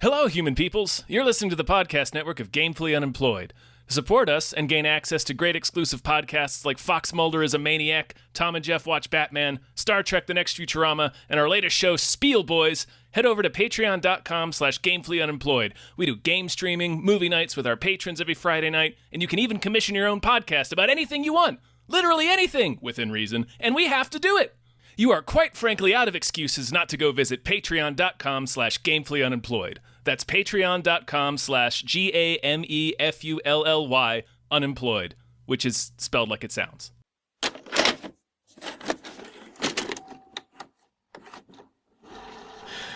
Hello, human peoples. You're listening to the podcast network of Gamefully Unemployed. To support us and gain access to great exclusive podcasts like Fox Mulder is a Maniac, Tom and Jeff Watch Batman, Star Trek The Next Futurama, and our latest show, Spiel Boys, head over to patreon.com/gamefullyunemployed. We do game streaming, movie nights with our patrons every Friday night, and you can even commission your own podcast about anything you want. Literally anything, within reason, and we have to do it. You are quite frankly out of excuses not to go visit patreon.com/gamefullyunemployed. That's patreon.com/GAMEFULLY unemployed, which is spelled like it sounds.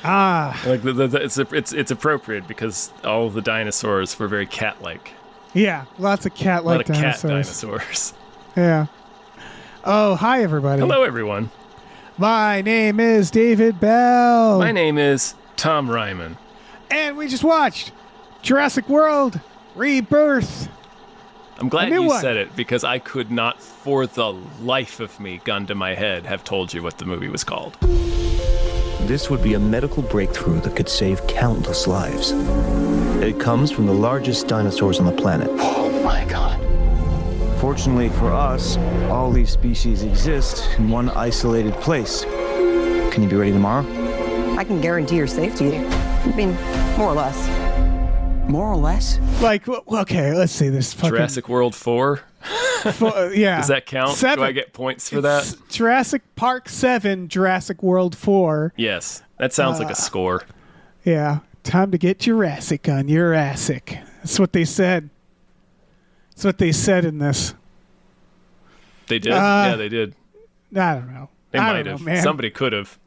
Like it's appropriate because all of the dinosaurs were very cat-like. Yeah, lots of cat-like dinosaurs. Cat dinosaurs. Yeah. Oh, hi everybody. Hello everyone. My name is David Bell. My name is Tom Ryman. And we just watched Jurassic World Rebirth. I'm glad you said it because I could not for the life of me, gun to my head, have told you what the movie was called. This would be a medical breakthrough that could save countless lives. It comes from the largest dinosaurs on the planet. Oh my God. Fortunately for us, all these species exist in one isolated place. Can you be ready tomorrow? I can guarantee your safety. I mean, more or less. More or less? Like, okay, let's see this. Jurassic World 4? Yeah. Does that count? 7. Do I get points for that? Jurassic Park 7, Jurassic World 4. Yes. That sounds like a score. Yeah. Time to get Jurassic on your assic. That's what they said. That's what they said in this. They did? Yeah, they did. I don't know. They might have. Man. Somebody could have.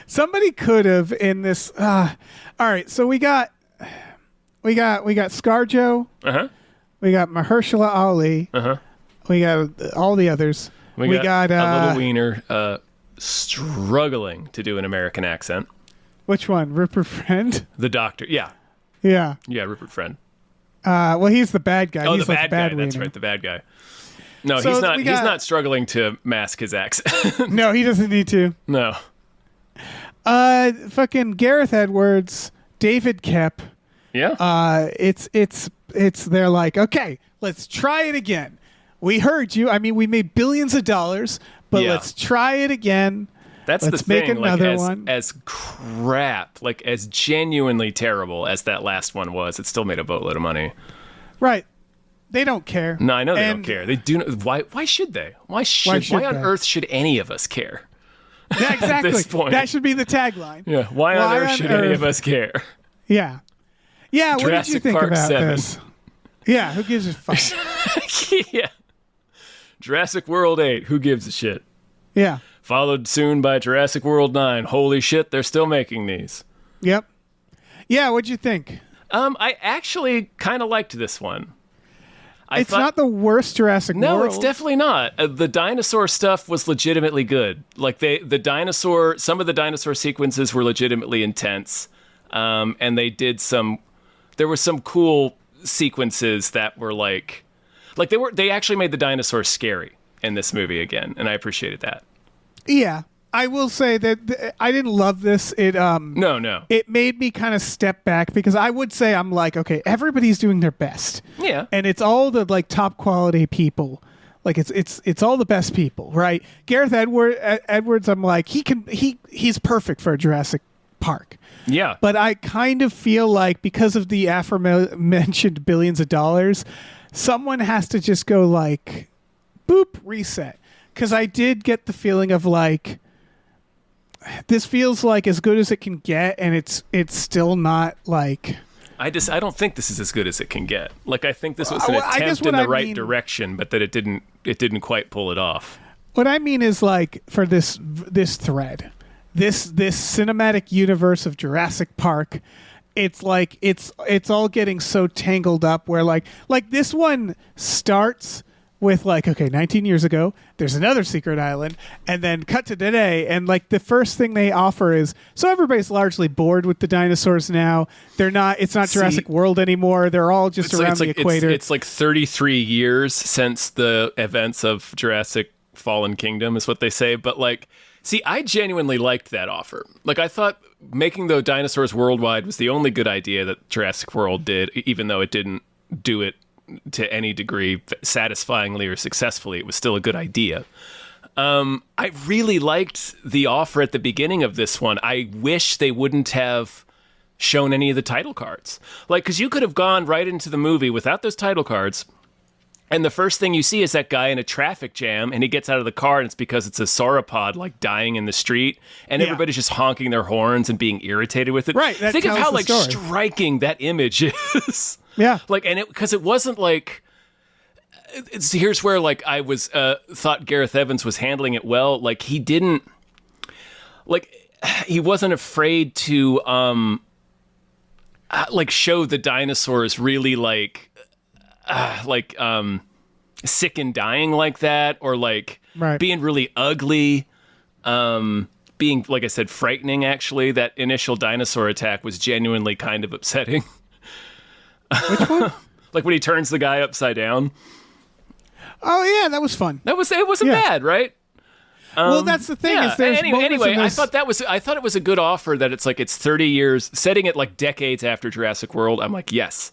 Somebody could have in this. All right, so we got ScarJo. Uh-huh. We got Mahershala Ali. Uh-huh. We got all the others. We got a little wiener struggling to do an American accent. Which one? Rupert Friend? The doctor. Yeah. Yeah. Yeah, Rupert Friend. Well, he's the bad guy. Oh, he's the like bad guy. wiener. That's right, the bad guy. No, So he's not. we He's got- not struggling to mask his accent. No, he doesn't need to. No. Fucking Gareth Edwards, David Kep. Yeah. It's they're like, okay, let's try it again. We heard you. I mean, we made billions of dollars, but Yeah. let's try it again. That's let's the thing. make another like, one. As crap, like as genuinely terrible as that last one was, it still made a boatload of money. Right. They don't care. No, I know they don't care. They do. Why should they? Why on earth should any of us care? Yeah, exactly. At this point. That should be the tagline. Yeah. Why on earth should any of us care? Yeah. Yeah. What did you Jurassic think Park about 7. this? Yeah. Who gives a fuck? Yeah. Jurassic World 8. Who gives a shit? Yeah. Followed soon by Jurassic World 9. Holy shit, they're still making these. Yep. Yeah. What'd you think? I actually kind of liked this one. It's not the worst Jurassic World. No, it's definitely not. The dinosaur stuff was legitimately good. Like some of the dinosaur sequences were legitimately intense. And they did there were some cool sequences that were like they actually made the dinosaurs scary in this movie again. And I appreciated that. Yeah. I will say that I didn't love this. No. It made me kind of step back because I would say I'm like, okay, everybody's doing their best. Yeah. And it's all the like top quality people. Like it's all the best people, right? Gareth Edwards, I'm like, he's perfect for a Jurassic Park. Yeah. But I kind of feel like because of the aforementioned billions of dollars, someone has to just go like, boop, reset. Because I did get the feeling of like, this feels like as good as it can get, and it's still not like. I don't think this is as good as it can get. Like I think this was an attempt in the right direction, but that it didn't quite pull it off. What I mean is like for this thread, this cinematic universe of Jurassic Park, it's like it's all getting so tangled up where like this one starts with like, okay, 19 years ago, there's another secret island, and then cut to today, and like the first thing they offer is, so everybody's largely bored with the dinosaurs now. It's not Jurassic World anymore. They're all just around the equator. It's like 33 years since the events of Jurassic Fallen Kingdom is what they say, but like, see, I genuinely liked that offer. Like I thought making the dinosaurs worldwide was the only good idea that Jurassic World did, even though it didn't do it to any degree satisfyingly or successfully. It was still a good idea. I really liked the offer at the beginning of this one. I wish they wouldn't have shown any of the title cards. Like, because you could have gone right into the movie without those title cards, and the first thing you see is that guy in a traffic jam, and he gets out of the car, and it's because it's a sauropod, like, dying in the street, and everybody's just honking their horns and being irritated with it. Right. That Think of tells how, the like, story. striking that image is. Yeah. Like, and because it wasn't like... here's where, like, I was thought Gareth Evans was handling it well. Like, he didn't... Like, he wasn't afraid to, like, show the dinosaurs really, like sick and dying like that, or like being really ugly, being, like I said, frightening. Actually, that initial dinosaur attack was genuinely kind of upsetting. Which one? Like when he turns the guy upside down. Oh yeah, that was fun. It wasn't bad, right? Well, that's the thing. Is there's anyway, moments in this... I thought it was a good offer that it's like it's 30 years, setting it like decades after Jurassic World. I'm like, yes.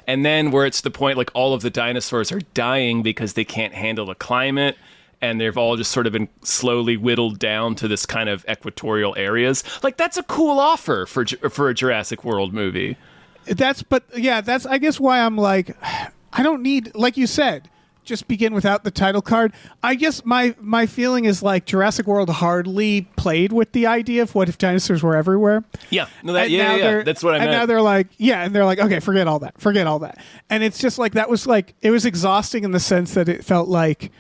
And then where it's the point, like all of the dinosaurs are dying because they can't handle the climate, and they've all just sort of been slowly whittled down to this kind of equatorial areas. Like, that's a cool offer for a Jurassic World movie. That's I guess why I'm like, I don't need, like you said, just begin without the title card. I guess my feeling is like Jurassic World hardly played with the idea of what if dinosaurs were everywhere. Yeah, no, that's what I meant. And now they're like, okay, forget all that. And it's just like, that was like, it was exhausting in the sense that it felt like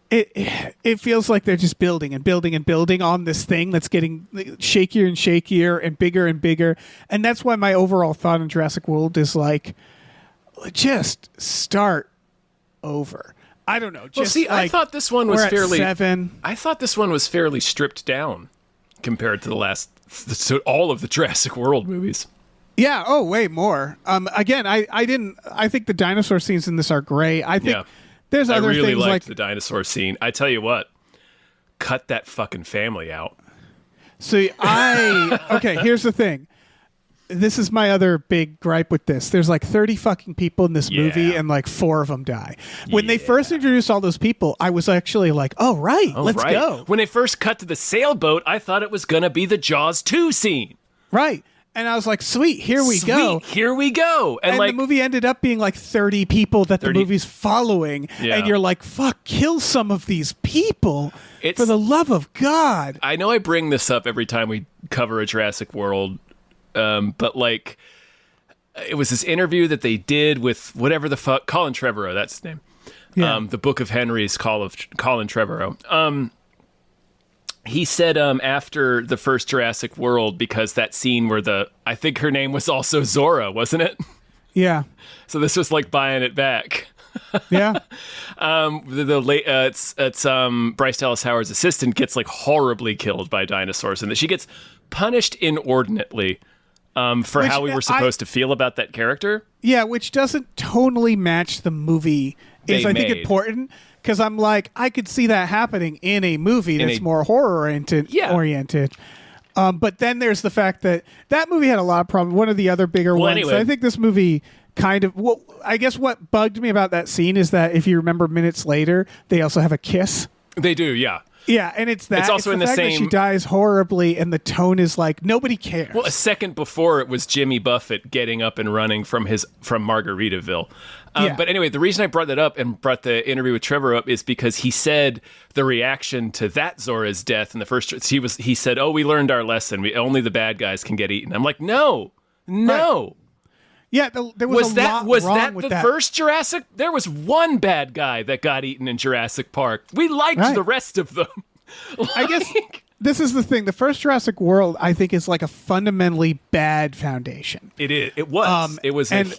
it feels like they're just building and building and building on this thing that's getting shakier and shakier and bigger. And that's why my overall thought on Jurassic World is like, just start over. I don't know. Just I thought this one was fairly 7. I thought this one was fairly stripped down compared to to all of the Jurassic World movies. Yeah. Oh, way more. Again, I think the dinosaur scenes in this are great. I think there's other I really things liked like the dinosaur scene. I tell you what, cut that fucking family out. So okay, here's the thing. This is my other big gripe with this. There's like 30 fucking people in this movie, and like 4 of them die. When they first introduced all those people, I was actually like, let's go. When they first cut to the sailboat, I thought it was going to be the Jaws 2 scene. Right. And I was like, sweet, here we go. Here we go. And like, the movie ended up being like 30 people that the movie's following. Yeah. And you're like, fuck, kill some of these people. For the love of God. I know I bring this up every time we cover a Jurassic World, but like, it was this interview that they did with whatever the fuck, Colin Trevorrow, that's his name. Yeah. The Book of Henry's Colin Trevorrow. He said after the first Jurassic World, because that scene where I think her name was also Zora, wasn't it? Yeah. So this was like buying it back. Yeah. It's Bryce Dallas Howard's assistant gets like horribly killed by dinosaurs, and that she gets punished inordinately for how we were supposed to feel about that character. Yeah, which doesn't tonally match the movie. Is I think important. Because I'm like, I could see that happening in a movie that's more horror-oriented. But then there's the fact that movie had a lot of problems. One of the other bigger ones. Anyway. I think this movie kind of... Well, I guess what bugged me about that scene is that if you remember minutes later, they also have a kiss. They do, yeah. Yeah, and it's also in the fact same... that she dies horribly, and the tone is like, nobody cares. Well, a second before, it was Jimmy Buffett getting up and running from Margaritaville. But anyway, the reason I brought that up and brought the interview with Trevor up is because he said the reaction to that Zora's death in the first... He said, we learned our lesson. Only the bad guys can get eaten. I'm like, no. Right. Yeah, there was a lot wrong with that. First Jurassic? There was one bad guy that got eaten in Jurassic Park. We liked the rest of them. I guess this is the thing. The first Jurassic World, I think, is like a fundamentally bad foundation. It is. It was. It was a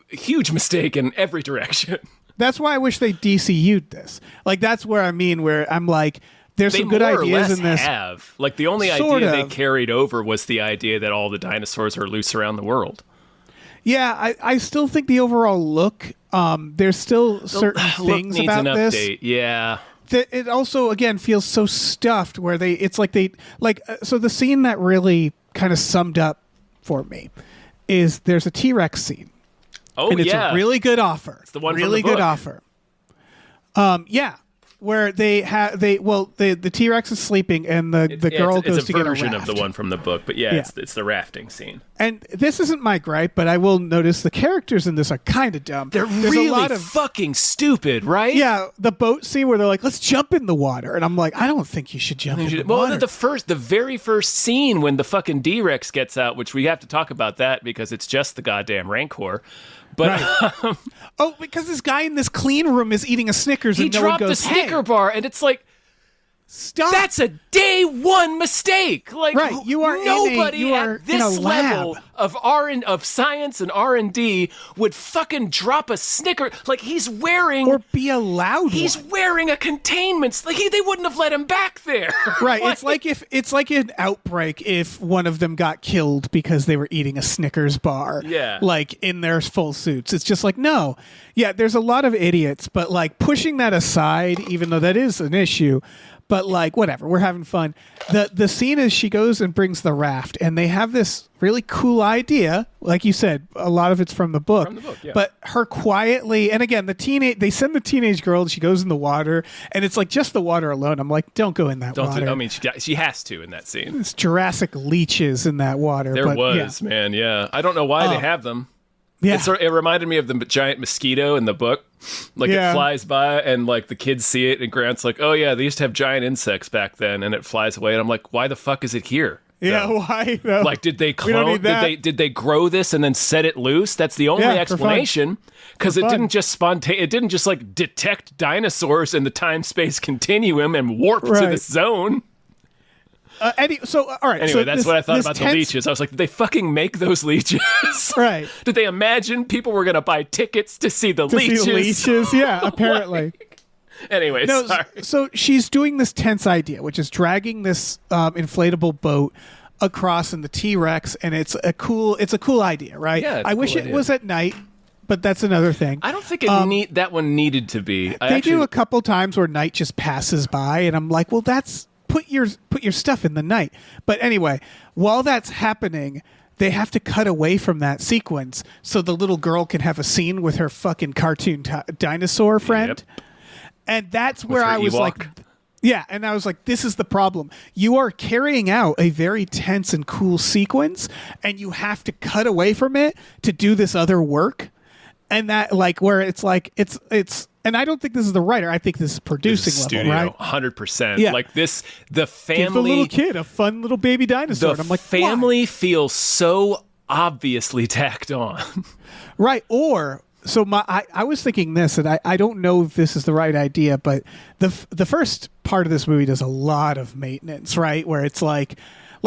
huge mistake in every direction. That's why I wish they DCU'd this. Like, that's where I mean, where I'm like, there's some good ideas in this. Like, the only idea they carried over was the idea that all the dinosaurs are loose around the world. Yeah, I still think the overall look, there's still certain things about this. Update. Yeah. It also, again, feels so stuffed where so the scene that really kind of summed up for me is there's a T-Rex scene. Oh, and it's yeah. a really good offer. It's the one from really the book. good offer. Yeah. Where the T-Rex is sleeping and the girl goes to get a raft. It's a version of the one from the book, but yeah. It's the rafting scene. And this isn't my gripe, but I will notice the characters in this are kind of dumb. There's really a lot of fucking stupid, right? Yeah, the boat scene where they're like, let's jump in the water. And I'm like, I don't think you should jump in the water. Well, the very first scene when the fucking D-Rex gets out, which we have to talk about that because it's just the goddamn Rancor. But right. Because this guy in this clean room is eating a Snickers and no one goes, he dropped the Snicker bar, and it's like, stop. That's a day one mistake. Like, right. You are nobody at this level of science and R&D would fucking drop a Snicker. Like, he's wearing or be allowed. He's wearing a containment. Like, they wouldn't have let him back there. Right. It's like an outbreak if one of them got killed because they were eating a Snickers bar. Yeah. Like in their full suits. It's just like, no. Yeah. There's a lot of idiots, but like pushing that aside, even though that is an issue. But like, whatever, we're having fun. The scene is she goes and brings the raft, and they have this really cool idea. Like you said, a lot of it's from the book. From the book, yeah. But her quietly, and again, they send the teenage girl, she goes in the water, and it's like just the water alone. I'm like, don't go in that water. I mean, she has to in that scene. It's Jurassic leeches in that water. Man, yeah. I don't know why they have them. Yeah. It reminded me of the giant mosquito in the book. Like, it flies by, and, like, the kids see it, and Grant's like, oh, yeah, they used to have giant insects back then, and it flies away. And I'm like, why the fuck is it here? Yeah, though? why? No. Like, did they clone? Did they grow this and then set it loose? That's the only explanation. Because it didn't just like detect dinosaurs in the time-space continuum and warp to this zone. All right. Anyway, that's what I thought about the leeches. I was like, did they fucking make those leeches? Right. Did they imagine people were going to buy tickets to see the leeches? See the leeches, yeah, apparently. Anyway, sorry. So she's doing this tense idea, which is dragging this inflatable boat across in the T-Rex, and it's a cool idea, right? Yeah, I wish it was at night, but that's another thing. I don't think that one needed to be. They do a couple times where night just passes by, and I'm like, well, that's... Put your stuff in the night. But anyway, while that's happening, they have to cut away from that sequence so the little girl can have a scene with her fucking cartoon dinosaur friend. Yep. And that's where I was like, yeah, and I was like, this is the problem. You are carrying out a very tense and cool sequence, and you have to cut away from it to do this other work. And that, like, where it's like, it's, and I don't think this is the writer. I think this is producing studio, level, right? 100%. Yeah. Like this, the family. Give the little kid a fun little baby dinosaur. The I'm like, family why? Feels so obviously tacked on. Right. Or, so I was thinking this, and I don't know if this is the right idea, but the first part of this movie does a lot of maintenance, right? Where it's like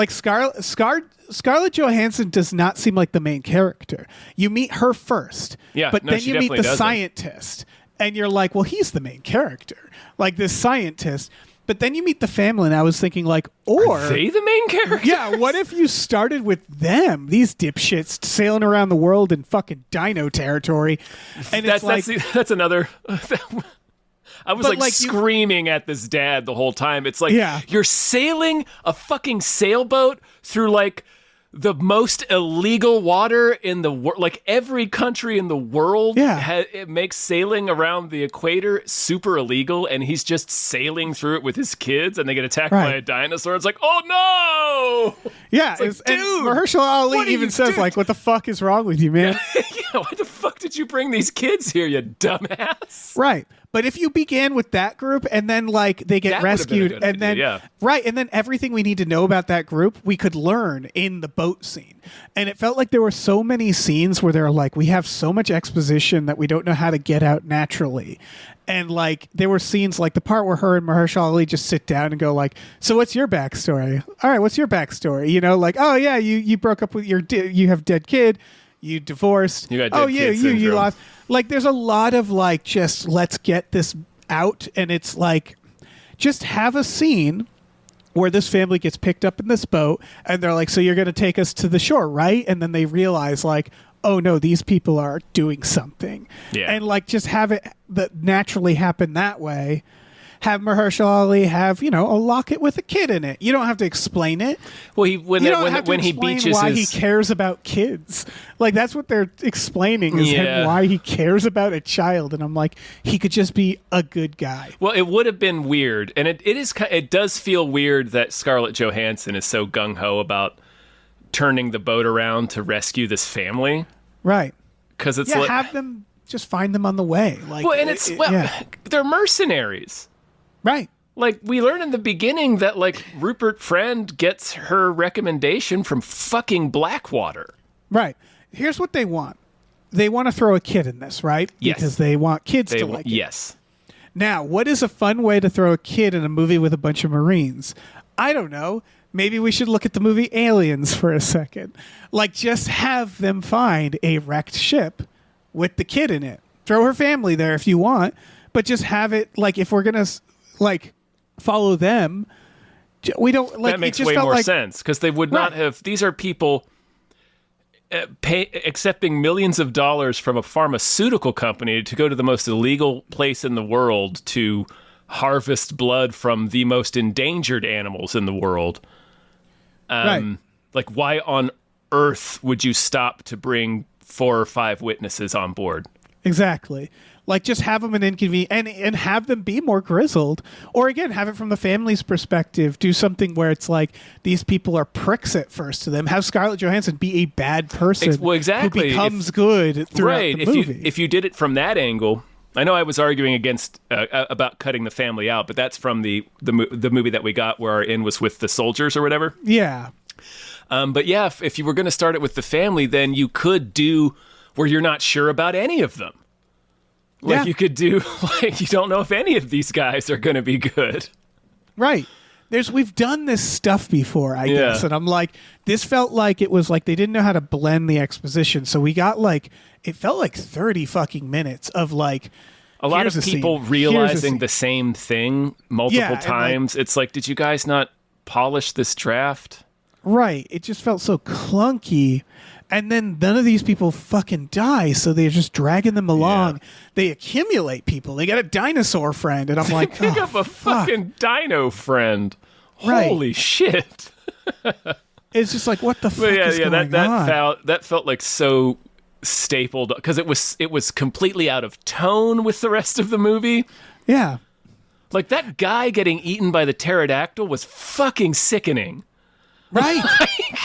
Scarlett Johansson does not seem like the main character. You meet her first, but then you meet the scientist, and you're like, well, he's the main character, like this scientist. But then you meet the family, and I was thinking, like, are they the main character? Yeah, what if you started with them, these dipshits sailing around the world in fucking dino territory? And that's another... I was like screaming at this dad the whole time. It's like, you're sailing a fucking sailboat through like the most illegal water in the world. Like every country in the world it makes sailing around the equator super illegal, and he's just sailing through it with his kids, and they get attacked by a dinosaur. It's like, oh no! Yeah, it's like, dude, Mahershala Ali even says, like, what the fuck is wrong with you, man? Yeah, why the fuck did you bring these kids here, you dumbass? Right. But if you began with that group and then like they get rescued and then and then everything we need to know about that group we could learn in the boat scene. And it felt like there were so many scenes where they're like, we have so much exposition that we don't know how to get out naturally. And like there were scenes like the part where her and Mahershala Ali just sit down and go like, so what's your backstory? All right, what's your backstory? You know, like, oh yeah, you broke up with you have dead kid, you divorced. You got dead kid syndrome. You lost. Like, there's a lot of, like, just let's get this out. And it's like, just have a scene where this family gets picked up in this boat. And they're like, so you're going to take us to the shore, right? And then they realize, like, oh, no, these people are doing something. Yeah. And, like, just have it that naturally happen that way. have Mahershala Ali have, a locket with a kid in it. You don't have to explain it. Well, You don't have to when he explain beaches why his he cares about kids. Like, that's what they're explaining is him why he cares about a child. And I'm like, he could just be a good guy. Well, it would have been weird, and it does feel weird that Scarlett Johansson is so gung-ho about turning the boat around to rescue this family. Right. Because it's have them just find them on the way. Like, well, and they're mercenaries. Right. Like, we learn in the beginning that, like, Rupert Friend gets her recommendation from fucking Blackwater. Right. Here's what they want. They want to throw a kid in this, right? Yes. Because they want kids to like it. Yes. Now, what is a fun way to throw a kid in a movie with a bunch of Marines? I don't know. Maybe we should look at the movie Aliens for a second. Like, just have them find a wrecked ship with the kid in it. Throw her family there if you want, but just have it, like, if we're going to, like, follow them, we don't, like, that makes it just way felt more like, sense, because they would not have, these are people accepting millions of dollars from a pharmaceutical company to go to the most illegal place in the world to harvest blood from the most endangered animals in the world. Right. Like, why on earth would you stop to bring 4 or 5 witnesses on board? Exactly. Like, just have them an inconvenient and have them be more grizzled. Or again, have it from the family's perspective. Do something where it's like these people are pricks at first to them. Have Scarlett Johansson be a bad person exactly. who becomes good throughout the movie. If you did it from that angle, I know I was arguing against about cutting the family out, but that's from the movie that we got where our in was with the soldiers or whatever. Yeah. But yeah, if you were going to start it with the family, then you could do where you're not sure about any of them. Like, you could do, like, you don't know if any of these guys are going to be good. Right. We've done this stuff before, I guess. And I'm like, this felt like it was like they didn't know how to blend the exposition. So we got like, it felt like 30 fucking minutes of like, a lot of people realizing the same thing multiple times. Like, it's like, did you guys not polish this draft? Right. It just felt so clunky. And then none of these people fucking die, so they're just dragging them along. Yeah. They accumulate people. They got a dinosaur friend, and I'm like, pick up a fucking dino friend. Right. Holy shit! It's just like, what the fuck is going on? That felt like so stapled because it was completely out of tone with the rest of the movie. Yeah, like that guy getting eaten by the pterodactyl was fucking sickening. Right.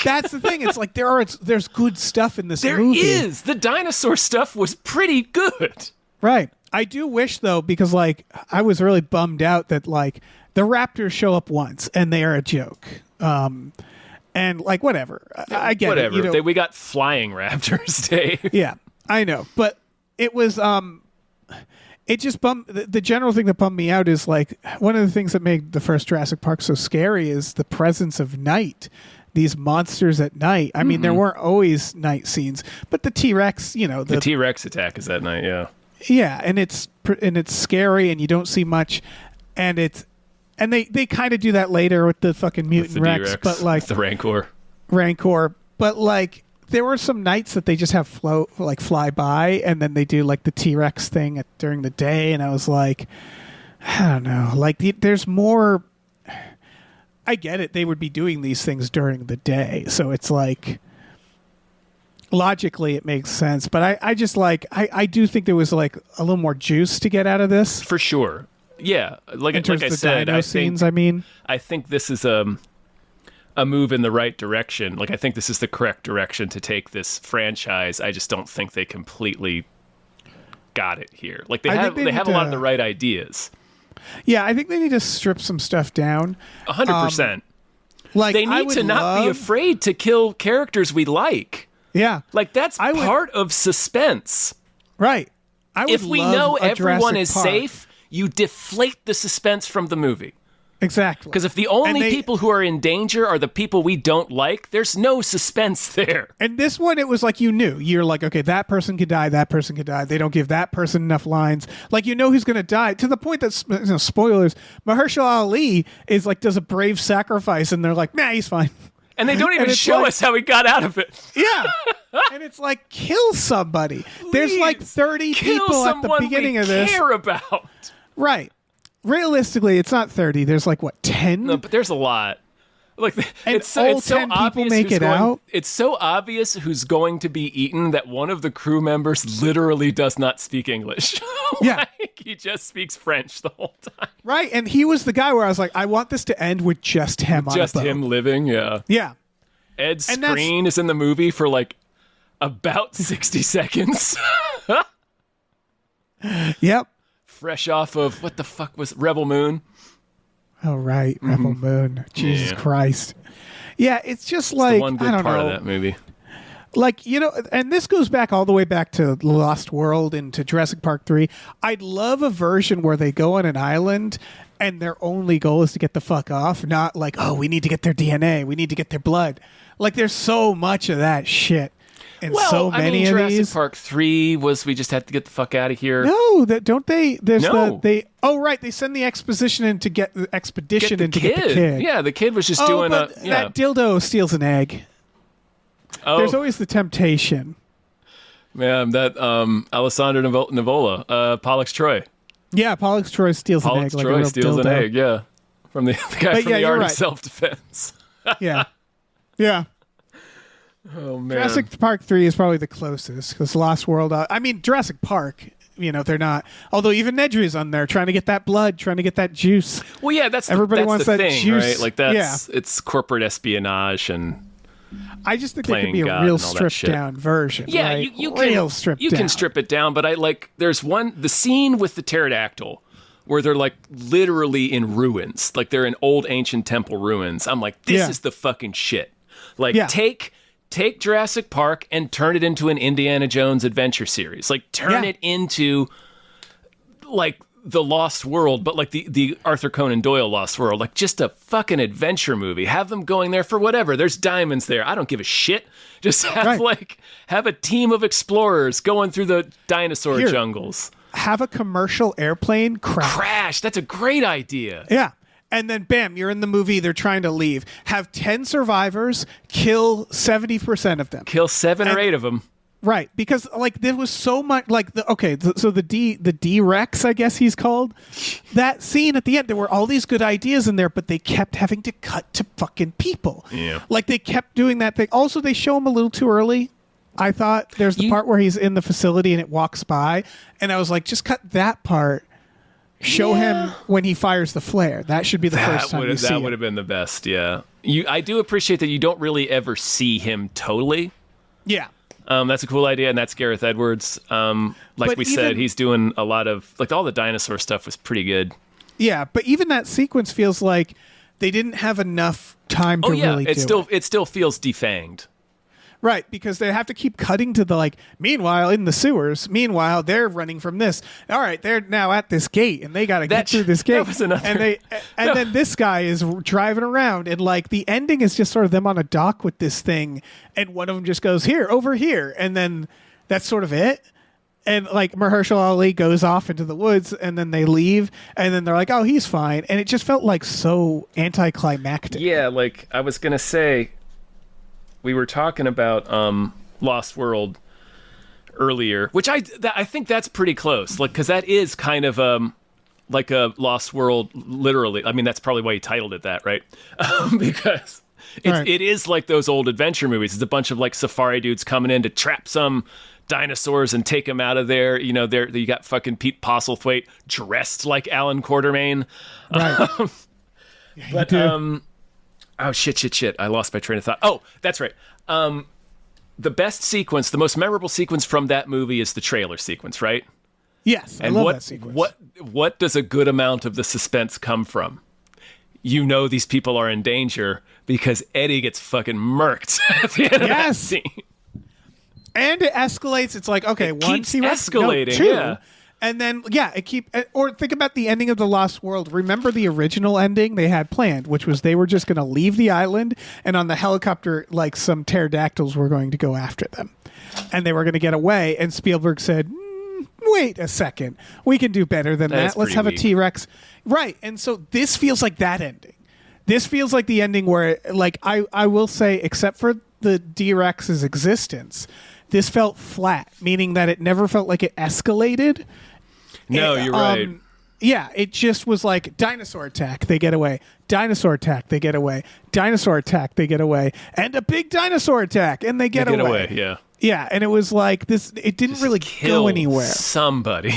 That's the thing. It's like there's good stuff in this movie. There is. The dinosaur stuff was pretty good. Right. I do wish, though, because, like, I was really bummed out that, like, the raptors show up once and they are a joke. And, like, whatever. I get it. You know, we got flying raptors, Dave. Yeah, I know. But it was... It just bummed. The general thing that bummed me out is like one of the things that made the first Jurassic Park so scary is the presence of night. These monsters at night. I mean, there weren't always night scenes, but the T-Rex, the T-Rex attack is at night. Yeah. Yeah, and it's scary, and you don't see much, and they kind of do that later with the fucking mutant Rex, but like the Rancor, but like. There were some nights that they just have fly by, and then they do like the T-Rex thing during the day, and I was like, I don't know, like there's more. I get it; they would be doing these things during the day, so it's like logically it makes sense. But I just like I do think there was like a little more juice to get out of this for sure. Yeah, like I said, I think this is a move in the right direction. Like, I think this is the correct direction to take this franchise. I just don't think they completely got it here. Like, they have a lot of the right ideas. Yeah, I think they need to strip some stuff down. 100%. Like, they need to not be afraid to kill characters we like. Yeah. Like, that's part of suspense. Right. If we know everyone is safe, you deflate the suspense from the movie. Exactly. Because if the only people who are in danger are the people we don't like, there's no suspense there. And this one, it was like you knew. You're like, okay, that person could die, that person could die. They don't give that person enough lines. Like, you know who's going to die. To the point that, spoilers, Mahershala Ali is like, does a brave sacrifice, and they're like, nah, he's fine. And they don't even show us how he got out of it. Yeah. And it's like, kill somebody. There's like 30 people at the beginning of this. Care about. Right. realistically, it's not 30. There's like what 10? No, but there's a lot. Like And it's so, all it's so 10 people obvious make who's it going, out? It's so obvious who's going to be eaten that one of the crew members literally does not speak English. Yeah. Like, he just speaks French the whole time. Right, and he was the guy where I was like, I want this to end with just him on Just a boat. him living, yeah. Yeah. Ed And that's- Skrein is in the movie for like about 60 seconds. Yep. Fresh off of what the fuck was Rebel Moon? Oh right, Rebel Moon. Jesus Yeah. Christ. Yeah, it's just The like one good I don't part know. of that movie. Like, you know, and this goes back all the way back to Lost World and to Jurassic Park 3. I'd love a version where they go on an island and their only goal is to get the fuck off, not like, oh, we need to get their DNA, we need to get their blood. Like, there's so much of that shit and so many I mean, of Jurassic these. Park 3 was we just had to get the fuck out of here. No, that don't they? There's No. Oh right, they send the expedition in to get the expedition Get in the to get the kid. Yeah, the kid was just Oh, doing but that dildo steals an egg. Oh, There's always the temptation. man, that Alessandro Nivola, Pollux Troy. Yeah, Pollux Troy steals an egg. Pollux Like a Troy real steals dildo. an egg, yeah. From the guy But from yeah, the you're art right. of self-defense. Yeah, yeah. Oh, man. Jurassic Park 3 is probably the closest because Lost World. I mean, Jurassic Park. You know, they're not. Although even Nedry's on there trying to get that blood, trying to get that juice. Well, yeah, that's Everybody that's wants the that thing, juice. right? Like it's corporate espionage and I just think they could Playing be a God real and all that stripped shit. down version. yeah, right? you real can stripped you down. can strip it down, but there's the scene with the pterodactyl where they're like literally in ruins, like they're in old ancient temple ruins. I'm like, this Yeah. is the fucking shit. Like Yeah. take Jurassic Park and turn it into an Indiana Jones adventure series. Like turn Yeah. it into like the Lost World, but like the Arthur Conan Doyle Lost World, like just a fucking adventure movie. Have them going there for whatever. There's diamonds there. I don't give a shit. Just have Right. have a team of explorers going through the dinosaur Here. jungles. Have a commercial airplane crash. Crash. That's a great idea. Yeah. And then, bam, you're in the movie. They're trying to leave. Have 10 survivors, kill 70% of them. Kill 7 or 8 of them. Right. Because, like, there was so much, like, so the D-Rex, I guess he's called. That scene at the end, there were all these good ideas in there, but they kept having to cut to fucking people. Yeah. Like, they kept doing that thing. Also, they show him a little too early. I thought there's the part where he's in the facility and it walks by. And I was like, just cut that part. Show him when he fires the flare. That should be the first time you see That would it. have been the best, yeah. I do appreciate that you don't really ever see him totally. Yeah. That's a cool idea, and that's Gareth Edwards. Like But we said, even- he's doing a lot of like all the dinosaur stuff was pretty good. Yeah, but even that sequence feels like they didn't have enough time to really do it still feels defanged. Right, because they have to keep cutting to the like. Meanwhile, in the sewers. Meanwhile, they're running from this. All right, they're now at this gate, and they got to get through this gate. that was another- And then this guy is driving around, and like the ending is just sort of them on a dock with this thing, and one of them just goes here, over here, and then that's sort of it. And like Mahershala Ali goes off into the woods, and then they leave, and then they're like, "Oh, he's fine," and it just felt like so anticlimactic. Yeah, like I was gonna say, we were talking about Lost World earlier, which I think that's pretty close, like because that is kind of like a Lost World, literally. I mean, that's probably why he titled it that, right? Because it is like those old adventure movies. It's a bunch of like safari dudes coming in to trap some dinosaurs and take them out of there. You know, you got fucking Pete Postlethwaite dressed like Alan Quartermain. Right. Yeah, you do. Oh, shit. I lost my train of thought. Oh, that's right. The best sequence, the most memorable sequence from that movie is the trailer sequence, right? Yes, And I love that sequence. what does a good amount of the suspense come from? You know these people are in danger because Eddie gets fucking murked at the end of that scene. And it escalates. It's like, okay, It one keeps T-Rex, escalating, no, two. yeah. And then, or think about the ending of The Lost World. Remember the original ending they had planned, which was they were just going to leave the island, and on the helicopter, like some pterodactyls were going to go after them. And they were going to get away, and Spielberg said, wait a second. We can do better than That's that. Let's pretty have a weak. T-Rex. Right, and so this feels like that ending. This feels like the ending where, like, I will say, except for the D-Rex's existence, this felt flat, meaning that it never felt like it escalated. No, you're right. Yeah, it just was like dinosaur attack, they get away. Dinosaur attack, they get away. Dinosaur attack, they get away. And a big dinosaur attack, and they get away. Yeah. Yeah, and it was like this. It didn't Just really kill go anywhere. Somebody.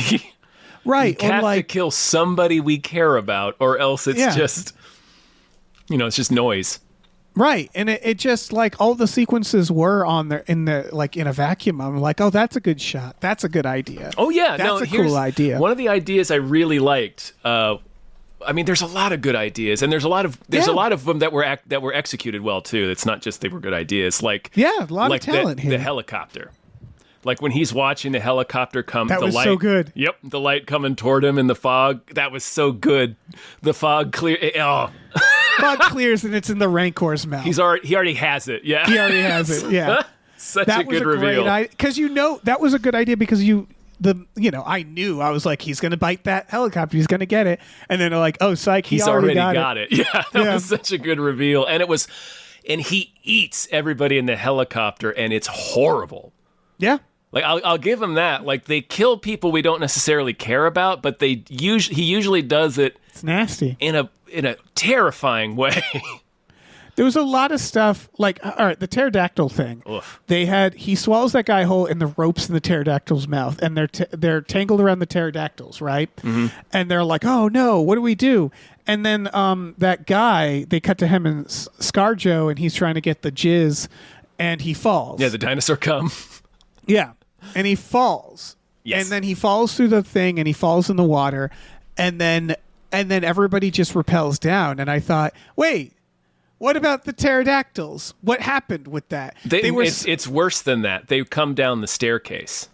Right. You have to kill somebody we care about, or else it's just, it's just noise. Right, and it just like all the sequences were on there in a vacuum. I'm like, oh, that's a good shot. That's a good idea. Oh yeah, that's a cool idea. One of the ideas I really liked. There's a lot of good ideas, and there's a lot of them that were executed well too. It's not just they were good ideas. Like a lot of talent here. The helicopter. Like when he's watching the helicopter come, that the was light, so good. Yep, the light coming toward him in the fog. That was so good. The fog clear. Fog clears and it's in the Rancor's mouth. He already has it. Yeah, he already has it. Yeah, such a good reveal. Because that was a good idea because I knew I was like, he's gonna bite that helicopter, he's gonna get it, and then they're like, oh, psych, he's already got it. Yeah, that was such a good reveal, and he eats everybody in the helicopter, and it's horrible. Yeah. Like I'll give him that. Like they kill people we don't necessarily care about, but he usually does it. It's nasty in a terrifying way. There was a lot of stuff like, all right, the pterodactyl thing. Oof. He swallows that guy whole in the ropes in the pterodactyl's mouth, and they're tangled around the pterodactyls, right? Mm-hmm. And they're like, oh no, what do we do? And then that guy, they cut to him in ScarJo, and he's trying to get the jizz, and he falls. Yeah, the dinosaur cum. Yeah, and he falls. Yes. And then he falls through the thing, and he falls in the water, and then everybody just rappels down. And I thought, wait, what about the pterodactyls? What happened with that? It's worse than that. They come down the staircase.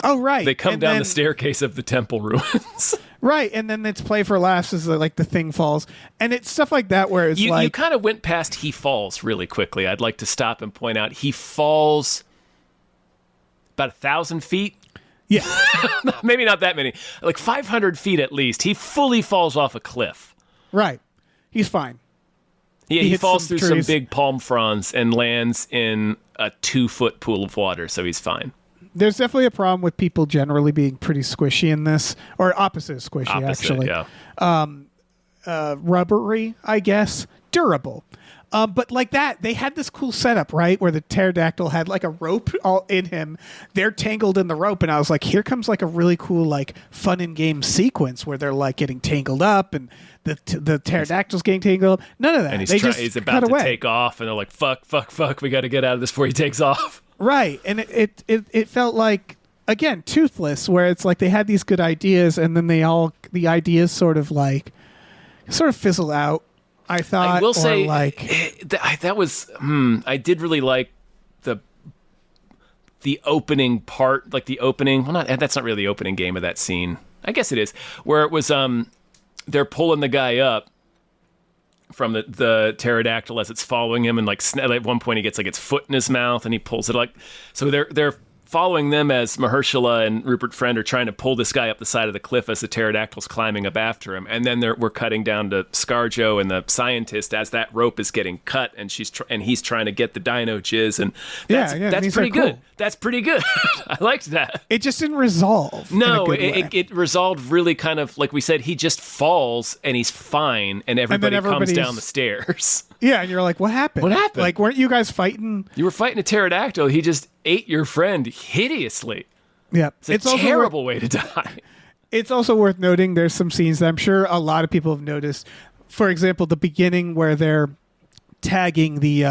Oh, right. They come down the staircase of the temple ruins. Right, and then it's play for laughs as like the thing falls. And it's stuff like that where it's you kind of went past he falls really quickly. I'd like to stop and point out he falls about 1,000 feet. Yeah. Maybe not that many. Like 500 feet at least. He fully falls off a cliff. Right. He's fine. Yeah, he falls through some big palm fronds and lands in a 2-foot pool of water, so he's fine. There's definitely a problem with people generally being pretty squishy in this, or opposite of squishy, actually. Yeah. Rubbery, I guess. Durable. But like that, they had this cool setup, right? Where the pterodactyl had like a rope all in him. They're tangled in the rope. And I was like, here comes like a really cool, like fun in game sequence where they're like getting tangled up and the pterodactyl's getting tangled up. None of that. And he's about to take off and they're like, fuck. We got to get out of this before he takes off. Right. And it felt like, again, Toothless, where it's like they had these good ideas and then the ideas sort of fizzle out. I thought, I will say, that was. I did really like the opening part, like the opening. Well, that's not really the opening game of that scene. I guess it is, where it was. They're pulling the guy up from the pterodactyl as it's following him, and like at one point he gets like its foot in his mouth, and he pulls it like. So they're following them as Mahershala and Rupert Friend are trying to pull this guy up the side of the cliff as the pterodactyl's climbing up after him. And then we're cutting down to ScarJo and the scientist as that rope is getting cut, and he's trying to get the dino jizz, and that's pretty good. Cool. That's pretty good. I liked that. It just didn't resolve. No, it resolved really kind of like we said. He just falls and he's fine, and everybody comes down the stairs. Yeah, and you're like, what happened? What happened? Like, weren't you guys fighting? You were fighting a pterodactyl. He just ate your friend hideously. Yeah. It's a terrible way to die. It's also worth noting there's some scenes that I'm sure a lot of people have noticed. For example, the beginning where they're tagging the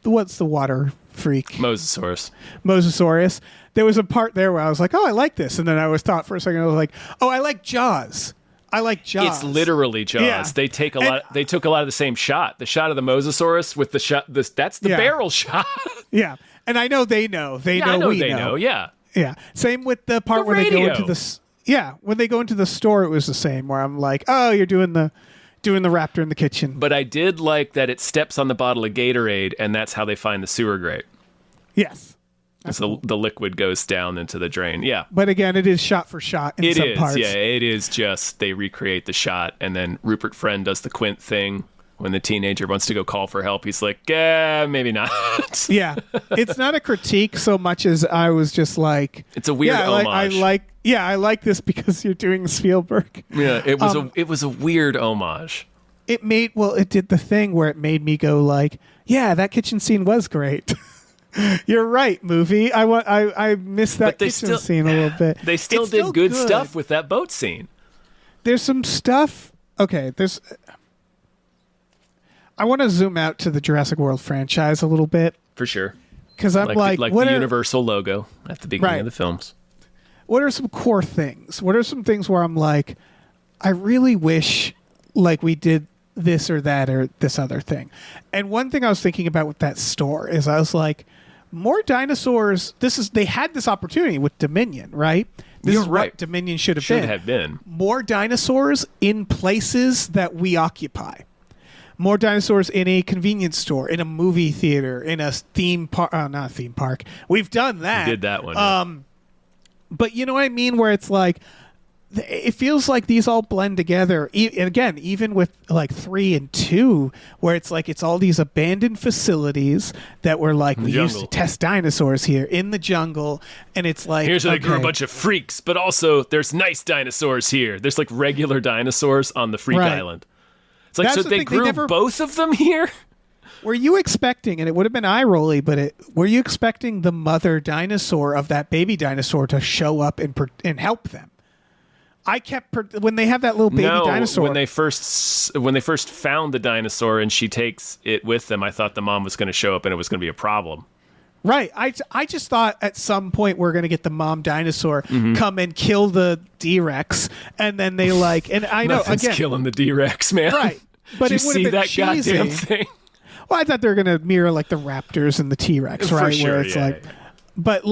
what's the water freak? Mosasaurus. There was a part there where I was like, oh, I like this. And then I thought for a second, I was like, oh, I like Jaws. It's literally Jaws. Yeah. They took a lot of the same shot. The shot of the Mosasaurus with the shot. That's the barrel shot. Yeah, and I know they know. They know. Yeah. Yeah. Same with the part where they go into the. Yeah, when they go into the store, it was the same. Where I'm like, oh, you're doing the raptor in the kitchen. But I did like that it steps on the bottle of Gatorade, and that's how they find the sewer grate. Yes. So the liquid goes down into the drain. Yeah. But again, it is shot for shot in some parts. Yeah, it is just they recreate the shot, and then Rupert Friend does the Quint thing when the teenager wants to go call for help, he's like, maybe not. Yeah, it's not a critique so much as I was just like, It's a weird homage. I like this because you're doing Spielberg. Yeah, it was a weird homage. It did the thing where it made me go like, yeah, that kitchen scene was great. You're right, movie. I missed that kitchen scene a little bit. They still did good stuff with that boat scene. There's some stuff. Okay, I want to zoom out to the Jurassic World franchise a little bit. For sure. Because I'm like the Universal logo at the beginning of the films. What are some core things? What are some things where I'm like, I really wish like we did this or that or this other thing? And one thing I was thinking about with that store is I was like, more dinosaurs. They had this opportunity with Dominion, right? This is right. What Dominion should have been. More dinosaurs in places that we occupy. More dinosaurs in a convenience store, in a movie theater, in a theme park. Not a theme park. We've done that. We did that one. But you know what I mean? Where it's like, it feels like these all blend together. And again, even with like 3 and 2, where it's like it's all these abandoned facilities that were like, we used to test dinosaurs here in the jungle. And it's like, here's where they grew a bunch of freaks, but also there's nice dinosaurs here. There's like regular dinosaurs on the freak island. It's like, so they grew both of them here? Were you expecting, and it would have been eye-rolly, but were you expecting the mother dinosaur of that baby dinosaur to show up and help them? I kept when they have that little baby dinosaur. When they first found the dinosaur and she takes it with them, I thought the mom was going to show up and it was going to be a problem. Right. I just thought at some point we're going to get the mom dinosaur come and kill the D-Rex, and then they and I know Nothing's again killing the D-Rex, man. Right. But Did you see that cheesy. goddamn thing? Well, I thought they were going to mirror like the Raptors and the T-Rex, right? For sure, where it's but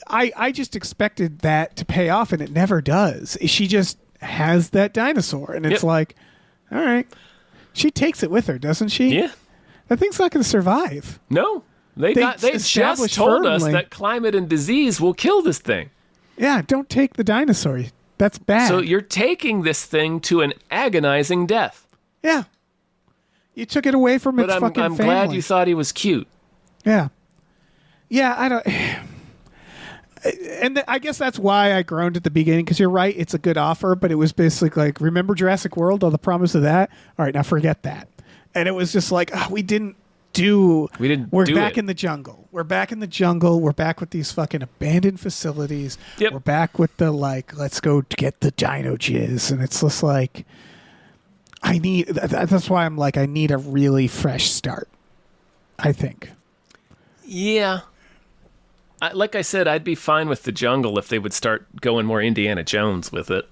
I just expected that to pay off, and it never does. She just has that dinosaur, and it's like, all right. She takes it with her, doesn't she? Yeah. That thing's not going to survive. No. They just told us that climate and disease will kill this thing. Yeah, don't take the dinosaur. That's bad. So you're taking this thing to an agonizing death. Yeah. You took it away from its fucking I'm family. glad you thought he was cute. Yeah. Yeah, I don't... And I guess that's why I groaned at the beginning, because you're right, it's a good offer, but it was basically like, remember Jurassic World, all the promise of that? All right, now forget that. And it was just like, we're back in the jungle. We're back in the jungle. We're back with these fucking abandoned facilities. Yep. We're back with the let's go get the dino jizz. And it's just like, that's why I'm like, I need a really fresh start, I think. Yeah. Like I said, I'd be fine with the jungle if they would start going more Indiana Jones with it.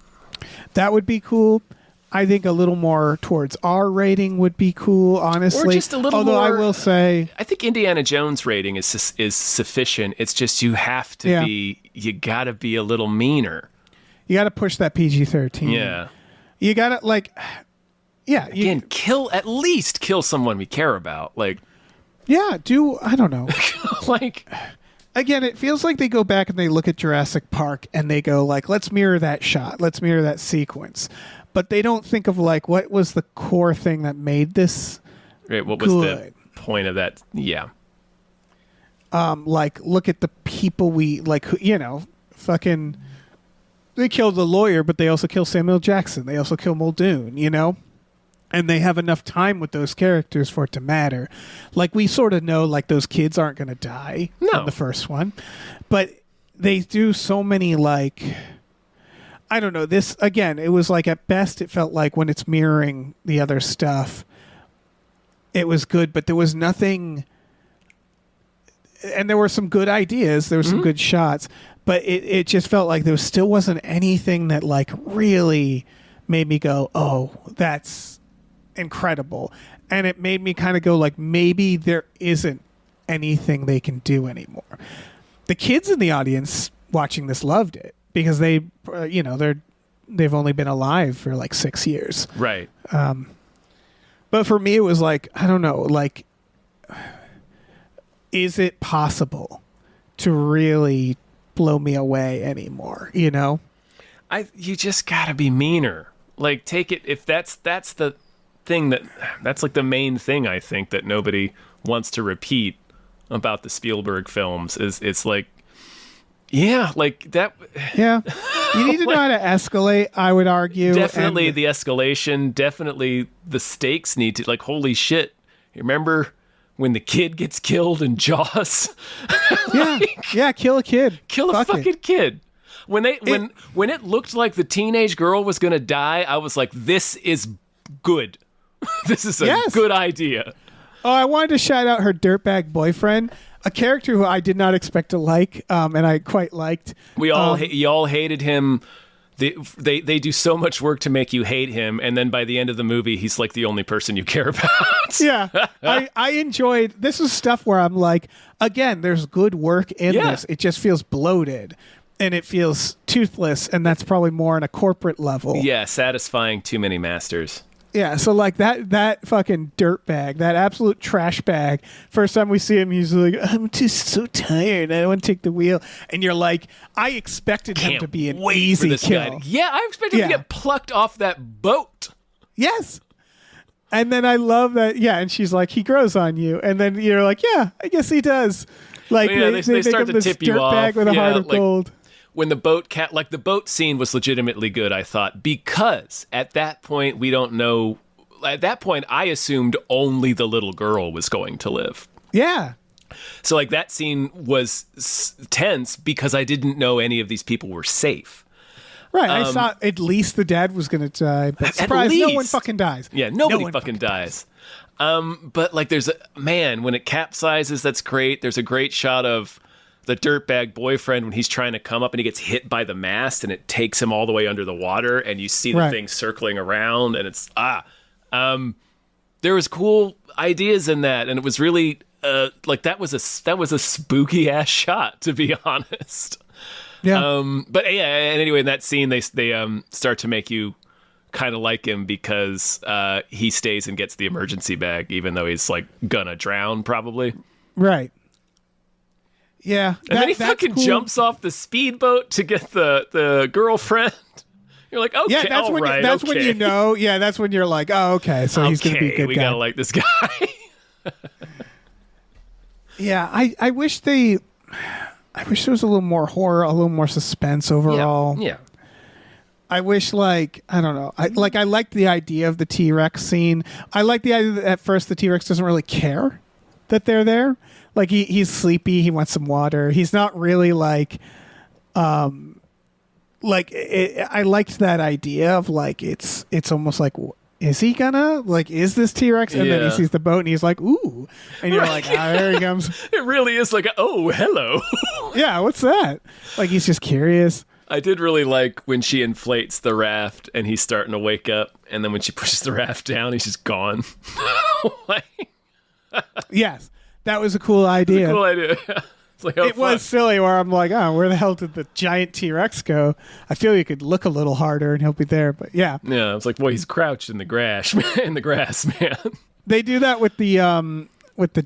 That would be cool. I think a little more towards R rating would be cool, honestly. Or just a little more. Although I will say, I think Indiana Jones rating is sufficient. It's just you have to you got to be a little meaner. You got to push that PG-13. Yeah. You got to Again, at least kill someone we care about. I don't know. Again, it feels like they go back and they look at Jurassic Park and they go let's mirror that shot. Let's mirror that sequence. But they don't think of what was the core thing that made this right, what was the point of that? Yeah. Look at the people fucking they killed the lawyer, but they also kill Samuel Jackson. They also kill Muldoon, And they have enough time with those characters for it to matter. We sort of know those kids aren't going to die in the first one. But they do so many I don't know. This, again, it was at best, it felt like when it's mirroring the other stuff, it was good, but there was nothing. And there were some good ideas. There were some good shots, but it just felt like there still wasn't anything that really made me go, oh, that's incredible. And it made me kind of go maybe there isn't anything they can do anymore. The kids in the audience watching this loved it. Because they've only been alive for 6 years, right? But for me, it was I don't know, is it possible to really blow me away anymore? You just gotta be meaner. Take it if that's the that's like the main thing I think that nobody wants to repeat about the Spielberg films is it's like, yeah, like that. Yeah. You need to know how to escalate, I would argue. Definitely the escalation, definitely the stakes need to, like, holy shit. You remember when the kid gets killed in Jaws? Yeah, kill a kid. Kill a fucking kid. When it looked like the teenage girl was going to die, I was like, this is good. This is a good idea. Oh, I wanted to shout out her dirtbag boyfriend, a character who I did not expect to like, and I quite liked. Y'all hated him. They do so much work to make you hate him, and then by the end of the movie, he's like the only person you care about. Yeah, I enjoyed. This is stuff where I'm like, again, there's good work in this. It just feels bloated, and it feels toothless, and that's probably more on a corporate level. Yeah, satisfying too many masters. Yeah, so like that fucking dirt bag, that absolute trash bag. First time we see him, he's like, "I'm just so tired. I don't want to take the wheel." And you're like, I expected him to be an easy kill. Guy. Yeah, I expected him to get plucked off that boat. Yes. And then I love that. Yeah, and she's like, "He grows on you," and then you're like, "Yeah, I guess he does." Like they start make him to tip this you dirt off. bag with a heart of gold. When the the boat scene was legitimately good, I thought, because at that point we don't know. At that point, I assumed only the little girl was going to live. Yeah. So like that scene was tense because I didn't know any of these people were safe. Right. I saw at least the dad was going to die, but surprise, no one fucking dies. Yeah, nobody fucking dies. But like when it capsizes, that's great. There's a great shot of the dirtbag boyfriend when he's trying to come up and he gets hit by the mast and it takes him all the way under the water and you see the thing circling around and it's there was cool ideas in that and it was really like that was a spooky ass shot, to be honest. Yeah. But yeah, and anyway, in that scene they start to make you kind of like him because he stays and gets the emergency bag even though he's like gonna drown probably. Right. Yeah. And then he fucking jumps off the speedboat to get the girlfriend. You're like, okay, yeah, that's when you know. Yeah, that's when you're like, oh, okay, so he's gonna be a good guy. We gotta like this guy. Yeah, I wish there was a little more horror, a little more suspense overall. Yeah. I wish, like, I don't know. I liked the idea of the T-Rex scene. I like the idea that at first the T-Rex doesn't really care that they're there. Like he's sleepy, he wants some water. He's not really like I liked that idea of like it's almost like, is he gonna like, is this T-Rex? And then he sees the boat and he's like, ooh, and you're like, there he comes. It really is like, oh, hello. Yeah, what's that? Like he's just curious. I did really like when she inflates the raft and he's starting to wake up, and then when she pushes the raft down, he's just gone. Yes. That was a cool idea. It's a cool idea. It's like, it was silly where I'm like, oh, where the hell did the giant T-Rex go? I feel you could look a little harder and he'll be there, but yeah. Yeah, it's like, boy, he's crouched in the grass, man. They do that with the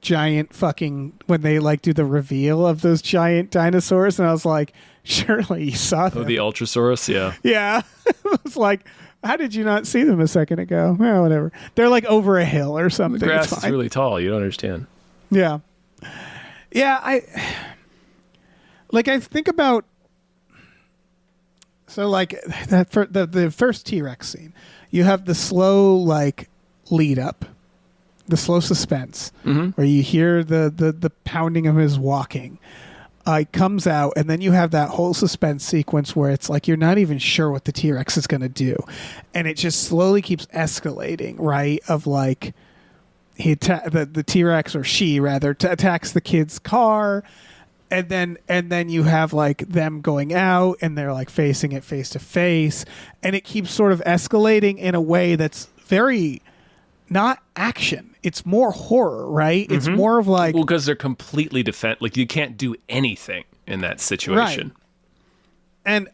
giant fucking, when they like do the reveal of those giant dinosaurs, and I was like, surely you saw them. Oh, the Ultrasaurus, yeah. Yeah. I was like, how did you not see them a second ago? Well, whatever. They're like over a hill or something. The grass is really tall. You don't understand. Yeah. Yeah, I think about, so like that for the first T-Rex scene, you have the slow like lead up, the slow suspense, where you hear the pounding of his walking. It comes out, and then you have that whole suspense sequence where it's like you're not even sure what the T-Rex is going to do, and it just slowly keeps escalating, right? Of like the T-Rex, or she rather, attacks the kid's car, and then you have like them going out and they're like facing it face to face, and it keeps sort of escalating in a way that's very not action. It's more horror, right? It's more of like, well, because they're completely like you can't do anything in that situation. Right. And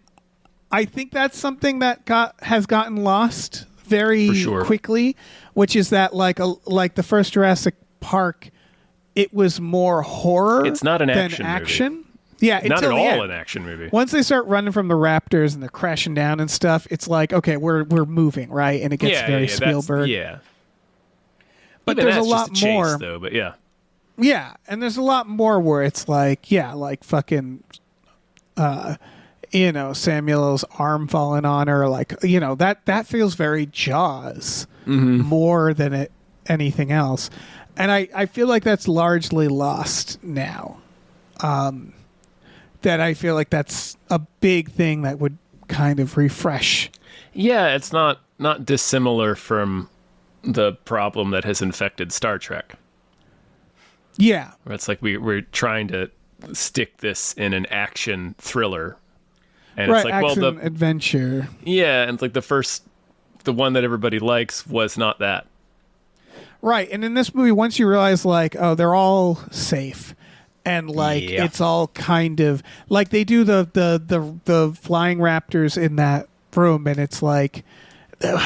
I think that's something that has gotten lost very quickly, which is that like the first Jurassic Park, it was more horror. It's not an than action movie. Yeah, not at all an action movie. Once they start running from the raptors and they're crashing down and stuff, it's like, okay, we're moving, right? And it gets very Spielberg. But Even there's a that's lot just a chase, more. though. But yeah. Yeah, and there's a lot more where it's like, yeah, like fucking, Samuel's arm falling on her, like, that feels very Jaws more than anything else. And I feel like that's largely lost now. That I feel like that's a big thing that would kind of refresh. Yeah, it's not dissimilar from the problem that has infected Star Trek. Yeah. Where it's like we're trying to stick this in an action thriller. And Right, it's like, action well, adventure. yeah, and it's like the one that everybody likes was not that. Right, and in this movie, once you realize, like, oh, they're all safe, and like Yeah. it's all kind of like they do the flying raptors in that room, and it's like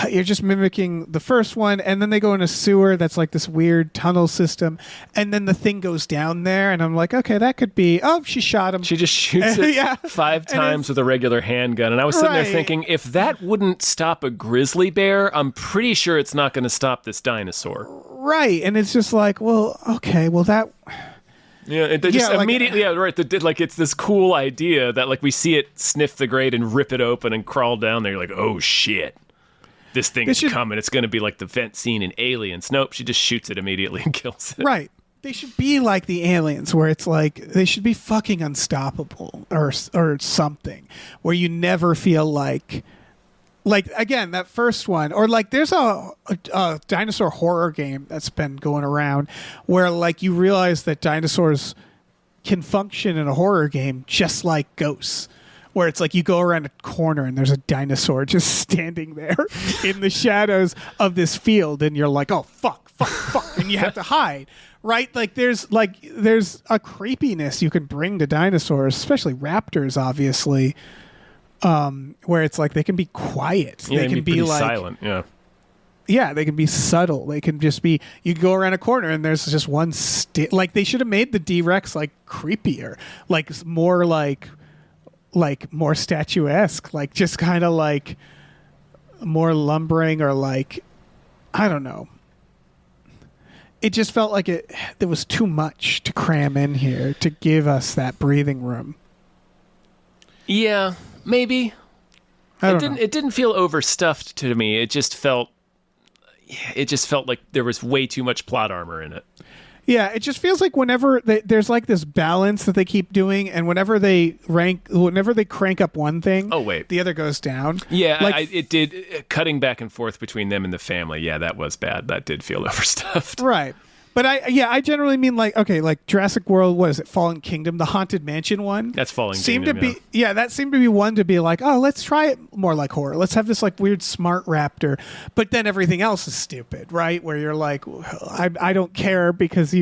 you're just mimicking the first one, and then they go in a sewer that's like this weird tunnel system, and then the thing goes down there, and I'm like, okay, that could be. Oh, she shot him. She just shoots it Yeah. 5 times with a regular handgun. And I was sitting there Right. thinking, if that wouldn't stop a grizzly bear, I'm pretty sure it's not going to stop this dinosaur. Right, and it's just like, well, okay, well that. Yeah, they just Yeah, like- immediately, yeah, right. Like it's this cool idea that like we see it sniff the grate and rip it open and crawl down there. You're like, oh shit, this thing is coming. It's going to be like the vent scene in Aliens. Nope, she just shoots it immediately and kills it. Right. They should be like the aliens, where it's like they should be fucking unstoppable or something, where you never feel like again that first one, or like there's a dinosaur horror game that's been going around where like you realize that dinosaurs can function in a horror game just like ghosts. Where it's like you go around a corner and there's a dinosaur just standing there in the shadows of this field, and you're like, oh fuck, and you have to hide, right? Like there's a creepiness you can bring to dinosaurs, especially raptors, obviously, where it's like they can be quiet, Yeah, they can be pretty like silent. yeah, they can be subtle. They can just be. You go around a corner and there's just one. Like they should have made the D-Rex like creepier, like more more statuesque, like just kind of like more lumbering, or like I don't know. It just felt like there was too much to cram in here to give us that breathing room. Yeah, maybe. I don't know. It didn't feel overstuffed to me. It just felt like there was way too much plot armor in it. Yeah, it just feels like whenever there's like this balance that they keep doing, and whenever they crank up one thing, Oh, wait. the other goes down. Yeah, like, it did. Cutting back and forth between them and the family. Yeah, that was bad. That did feel overstuffed. right. But I generally mean like, okay, like Jurassic World, what is it, Fallen Kingdom, the Haunted Mansion one? That's Fallen seemed Kingdom, to be that seemed to be one to be like, oh, let's try it more like horror. Let's have this like weird smart raptor, but then everything else is stupid, right? Where you're like, I don't care because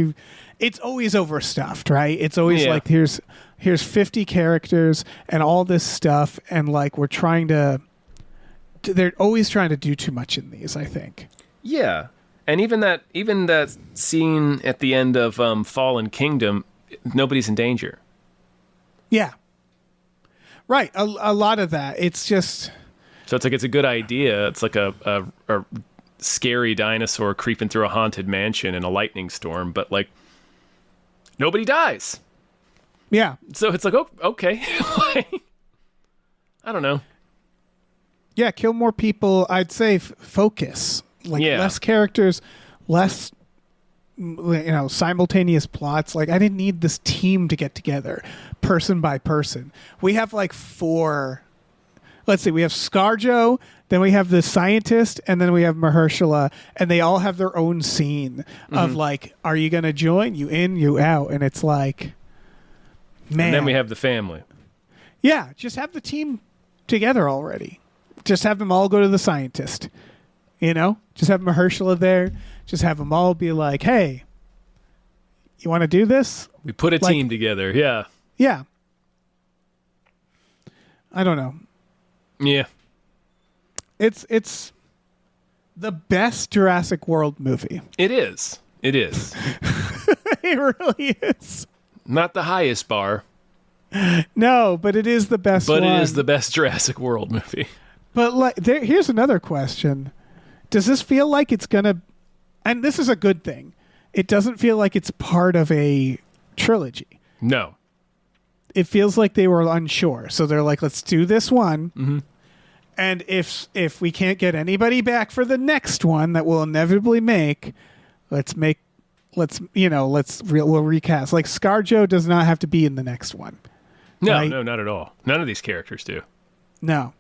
it's always overstuffed, right? It's always like here's 50 characters and all this stuff, and like they're always trying to do too much in these, I think. Yeah. And even that scene at the end of Fallen Kingdom, nobody's in danger. Yeah. Right. A lot of that. It's just. So it's like it's a good idea. It's like a scary dinosaur creeping through a haunted mansion in a lightning storm, but like nobody dies. Yeah. So it's like, oh, okay. I don't know. Yeah. Kill more people. I'd say focus. Like less characters, less simultaneous plots. Like I didn't need this team to get together person by person. We have like 4. Let's see, we have ScarJo, then we have the scientist, and then we have Mahershala, and they all have their own scene of like, are you gonna join? You in, you out, and it's like, man. And then we have the family. Yeah, just have the team together already. Just have them all go to the scientist. Just have Mahershala there. Just have them all be like, hey, you want to do this? We put a team together. Yeah. Yeah. I don't know. Yeah. It's the best Jurassic World movie. It is. It is. It really is. Not the highest bar, No, but it is the best but one. it is the best Jurassic World movie. But like, here's another question. Does this feel like it's going to and this is a good thing. It doesn't feel like it's part of a trilogy. No. It feels like they were unsure. So they're like, let's do this one. And if we can't get anybody back for the next one that we'll inevitably make, we'll recast. Like ScarJo does not have to be in the next one. No, right? no, not at all. None of these characters do. No.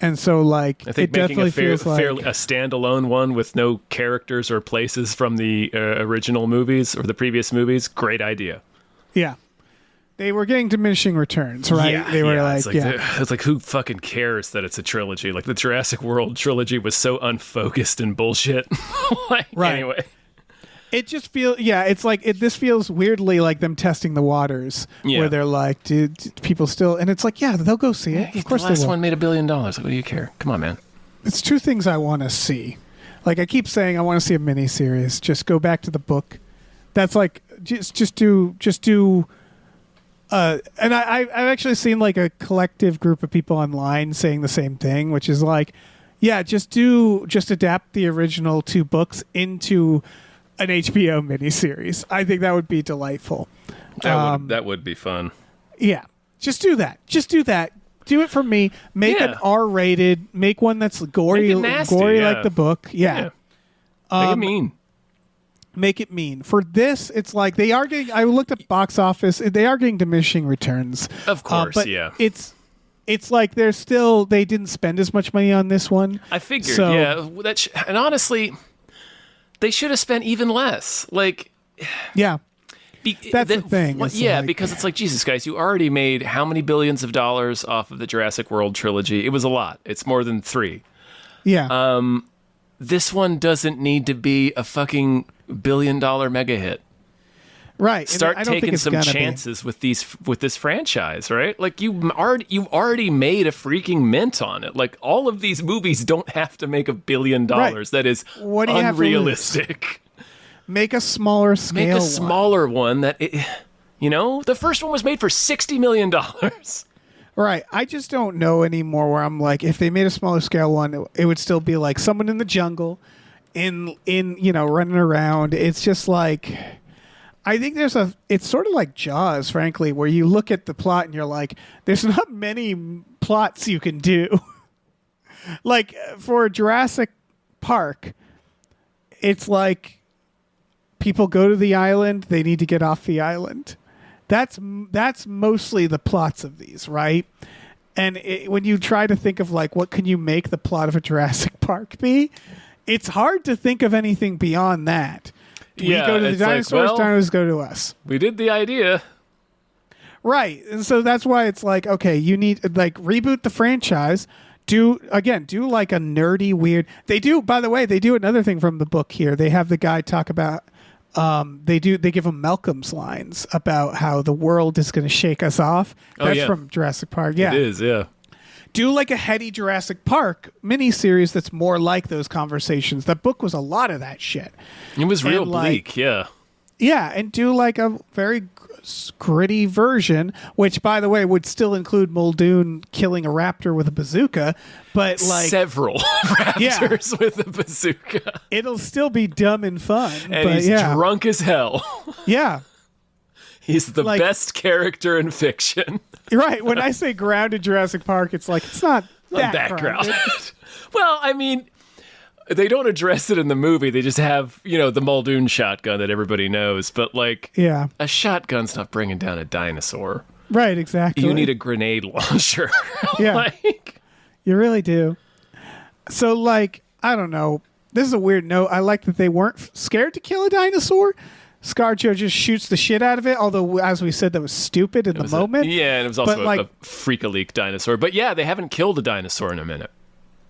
And so, like, I think it making definitely feels like a standalone one with no characters or places from the original movies or the previous movies, great idea. yeah, they were getting diminishing returns, right? Yeah, they were it's like who fucking cares that it's a trilogy? Like the Jurassic World trilogy was so unfocused and bullshit. Like, Right. Anyway, It just feels, it's like this feels weirdly like them testing the waters, where they're like, do people still? And it's like, yeah, they'll go see it. Of course, the last they will. one made $1 billion. Like, what do you care? Come on, man. It's two things I want to see. Like I keep saying, I want to see a miniseries. Just go back to the book. That's like just do. And I've actually seen like a collective group of people online saying the same thing, which is like, yeah, just adapt the original 2 books into an HBO miniseries. I think that would be delightful. That would be fun. Yeah, just do that. Do it for me. Make an R-rated. Make one that's gory, Make it nasty, like the book. Yeah. Make it mean. Make it mean. For this, it's like they are getting. I looked at box office. They are getting diminishing returns. Of course, but yeah. It's like they didn't spend as much money on this one. I figured, So- yeah. And honestly, they should have spent even less. Like, Yeah. That's the thing. It's like- because it's like, Jesus, guys, you already made how many billions of dollars off of the Jurassic World trilogy? It was a lot. It's more than 3. Yeah. This one doesn't need to be a fucking $1 billion mega hit. Right. And Start I don't think taking it's some gonna be. chances with this franchise, right? Like you already made a freaking mint on it. Like all of these movies don't have to make $1 billion. Right. That is What do you have to lose? unrealistic. Make a smaller scale. Make a one. smaller one that, the first one was made for $60 million. Right. I just don't know anymore where I'm like, if they made a smaller scale one, it would still be like someone in the jungle in running around. It's just like, I think it's sort of like Jaws, frankly, where you look at the plot and you're like, there's not many plots you can do. Like for Jurassic Park, it's like people go to the island, they need to get off the island. That's mostly the plots of these, right? And when you try to think of like what can you make the plot of a Jurassic Park be, it's hard to think of anything beyond that. We go to the it's like, dinosaurs, well, dinosaurs go to us. We did the idea. Right. And so that's why it's like, okay, you need like reboot the franchise. Do like a nerdy weird. They do, by the way, they do another thing from the book here. They have the guy talk about they give him Malcolm's lines about how the world is going to shake us off. That's from Jurassic Park. Yeah. It is, yeah. Do like a heady Jurassic Park miniseries that's more like those conversations. That book was a lot of that shit. It was real And, like, bleak, yeah. Yeah, and do like a very gritty version, which, by the way, would still include Muldoon killing a raptor with a bazooka, but like several raptors with a bazooka. it'll still be dumb and fun. And but he's drunk as hell. Yeah. He's the Like- best character in fiction. Right. When I say grounded Jurassic Park, it's like it's not that Background. grounded. Well, I mean, they don't address it in the movie. They just have, the Muldoon shotgun that everybody knows. But, like, Yeah. a shotgun's not bringing down a dinosaur. Right, exactly. You need a grenade launcher. Yeah. Like, You really do. So, like, I don't know. This is a weird note. I like that they weren't scared to kill a dinosaur. ScarJo just shoots the shit out of it, although, as we said, that was stupid in the moment. and it was also But, like- a freak-a-leak dinosaur. But, yeah, they haven't killed a dinosaur in a minute.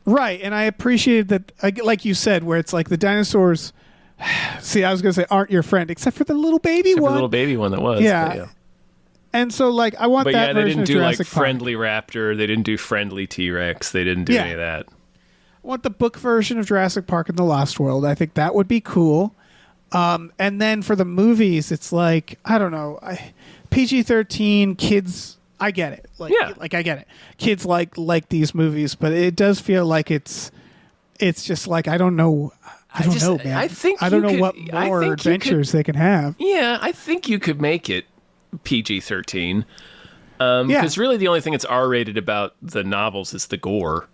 Right, and I appreciated that, like you said, where it's like the dinosaurs, see, I was going to say, aren't your friend, except for the little baby Except for one. the little baby one that was. Yeah. But, And so, like, I want But that yeah, they version didn't of do like Jurassic Park. friendly raptor. They didn't do friendly T-Rex. They didn't do Yeah. any of that. I want the book version of Jurassic Park in the Lost World. I think that would be cool. And then for the movies, it's like, I don't know, PG-13 kids. I get it. Like, Yeah. like I get it. Kids like these movies, but it does feel like it's just like I don't know I don't know, man. I don't know what more adventures they can have. Yeah, I think you could make it PG-13. Because really the only thing that's R-rated about the novels is the gore.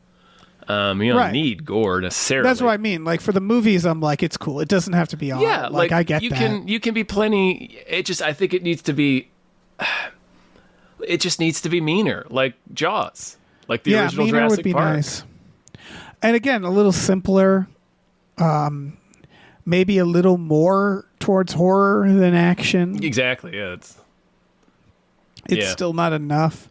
You don't need gore necessarily. That's what I mean. Like for the movies, I'm like, it's cool. It doesn't have to be R. Yeah, like I get you that. You can be plenty. I think it needs to be. It just needs to be meaner, like Jaws, like the original meaner Jurassic would be Park. nice. And again, a little simpler. Maybe a little more towards horror than action. Exactly. Yeah. It's still not enough.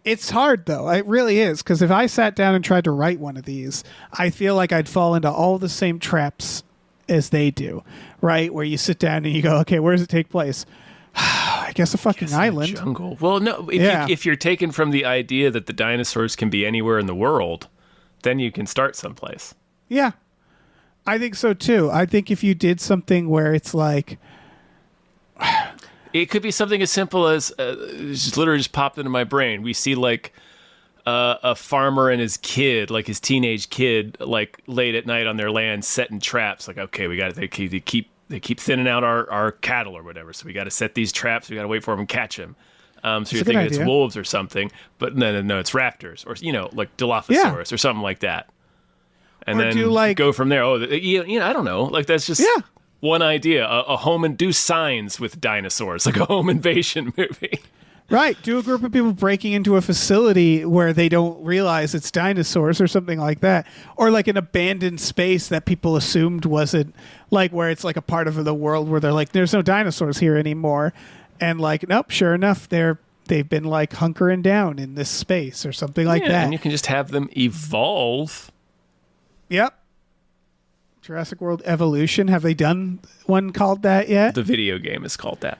It's hard, though. It really is. Because if I sat down and tried to write one of these, I feel like I'd fall into all the same traps as they do, right? Where you sit down and you go, okay, where does it take place? I guess a fucking island. Jungle. Well, no. If you're taken from the idea that the dinosaurs can be anywhere in the world, then you can start someplace. Yeah. I think so, too. I think if you did something where it's like... It could be something as simple as just literally just popped into my brain. We see like a farmer and his kid, like his teenage kid, like late at night on their land, setting traps. Like, okay, we got to they keep thinning out our cattle or whatever, so we got to set these traps. We got to wait for them and catch them. So you're thinking it's wolves or something, but no, it's raptors or like Dilophosaurus or something like that. And then go from there. I don't know. Like that's just one idea. A home-induced signs with dinosaurs, like a home invasion movie. Right. Do a group of people breaking into a facility where they don't realize it's dinosaurs or something like that. Or like an abandoned space that people assumed wasn't, like where it's like a part of the world where they're like, there's no dinosaurs here anymore. And like, nope, sure enough, they've been like hunkering down in this space or something like that. And you can just have them evolve. Yep. Jurassic World Evolution. Have they done one called that yet? The video game is called that.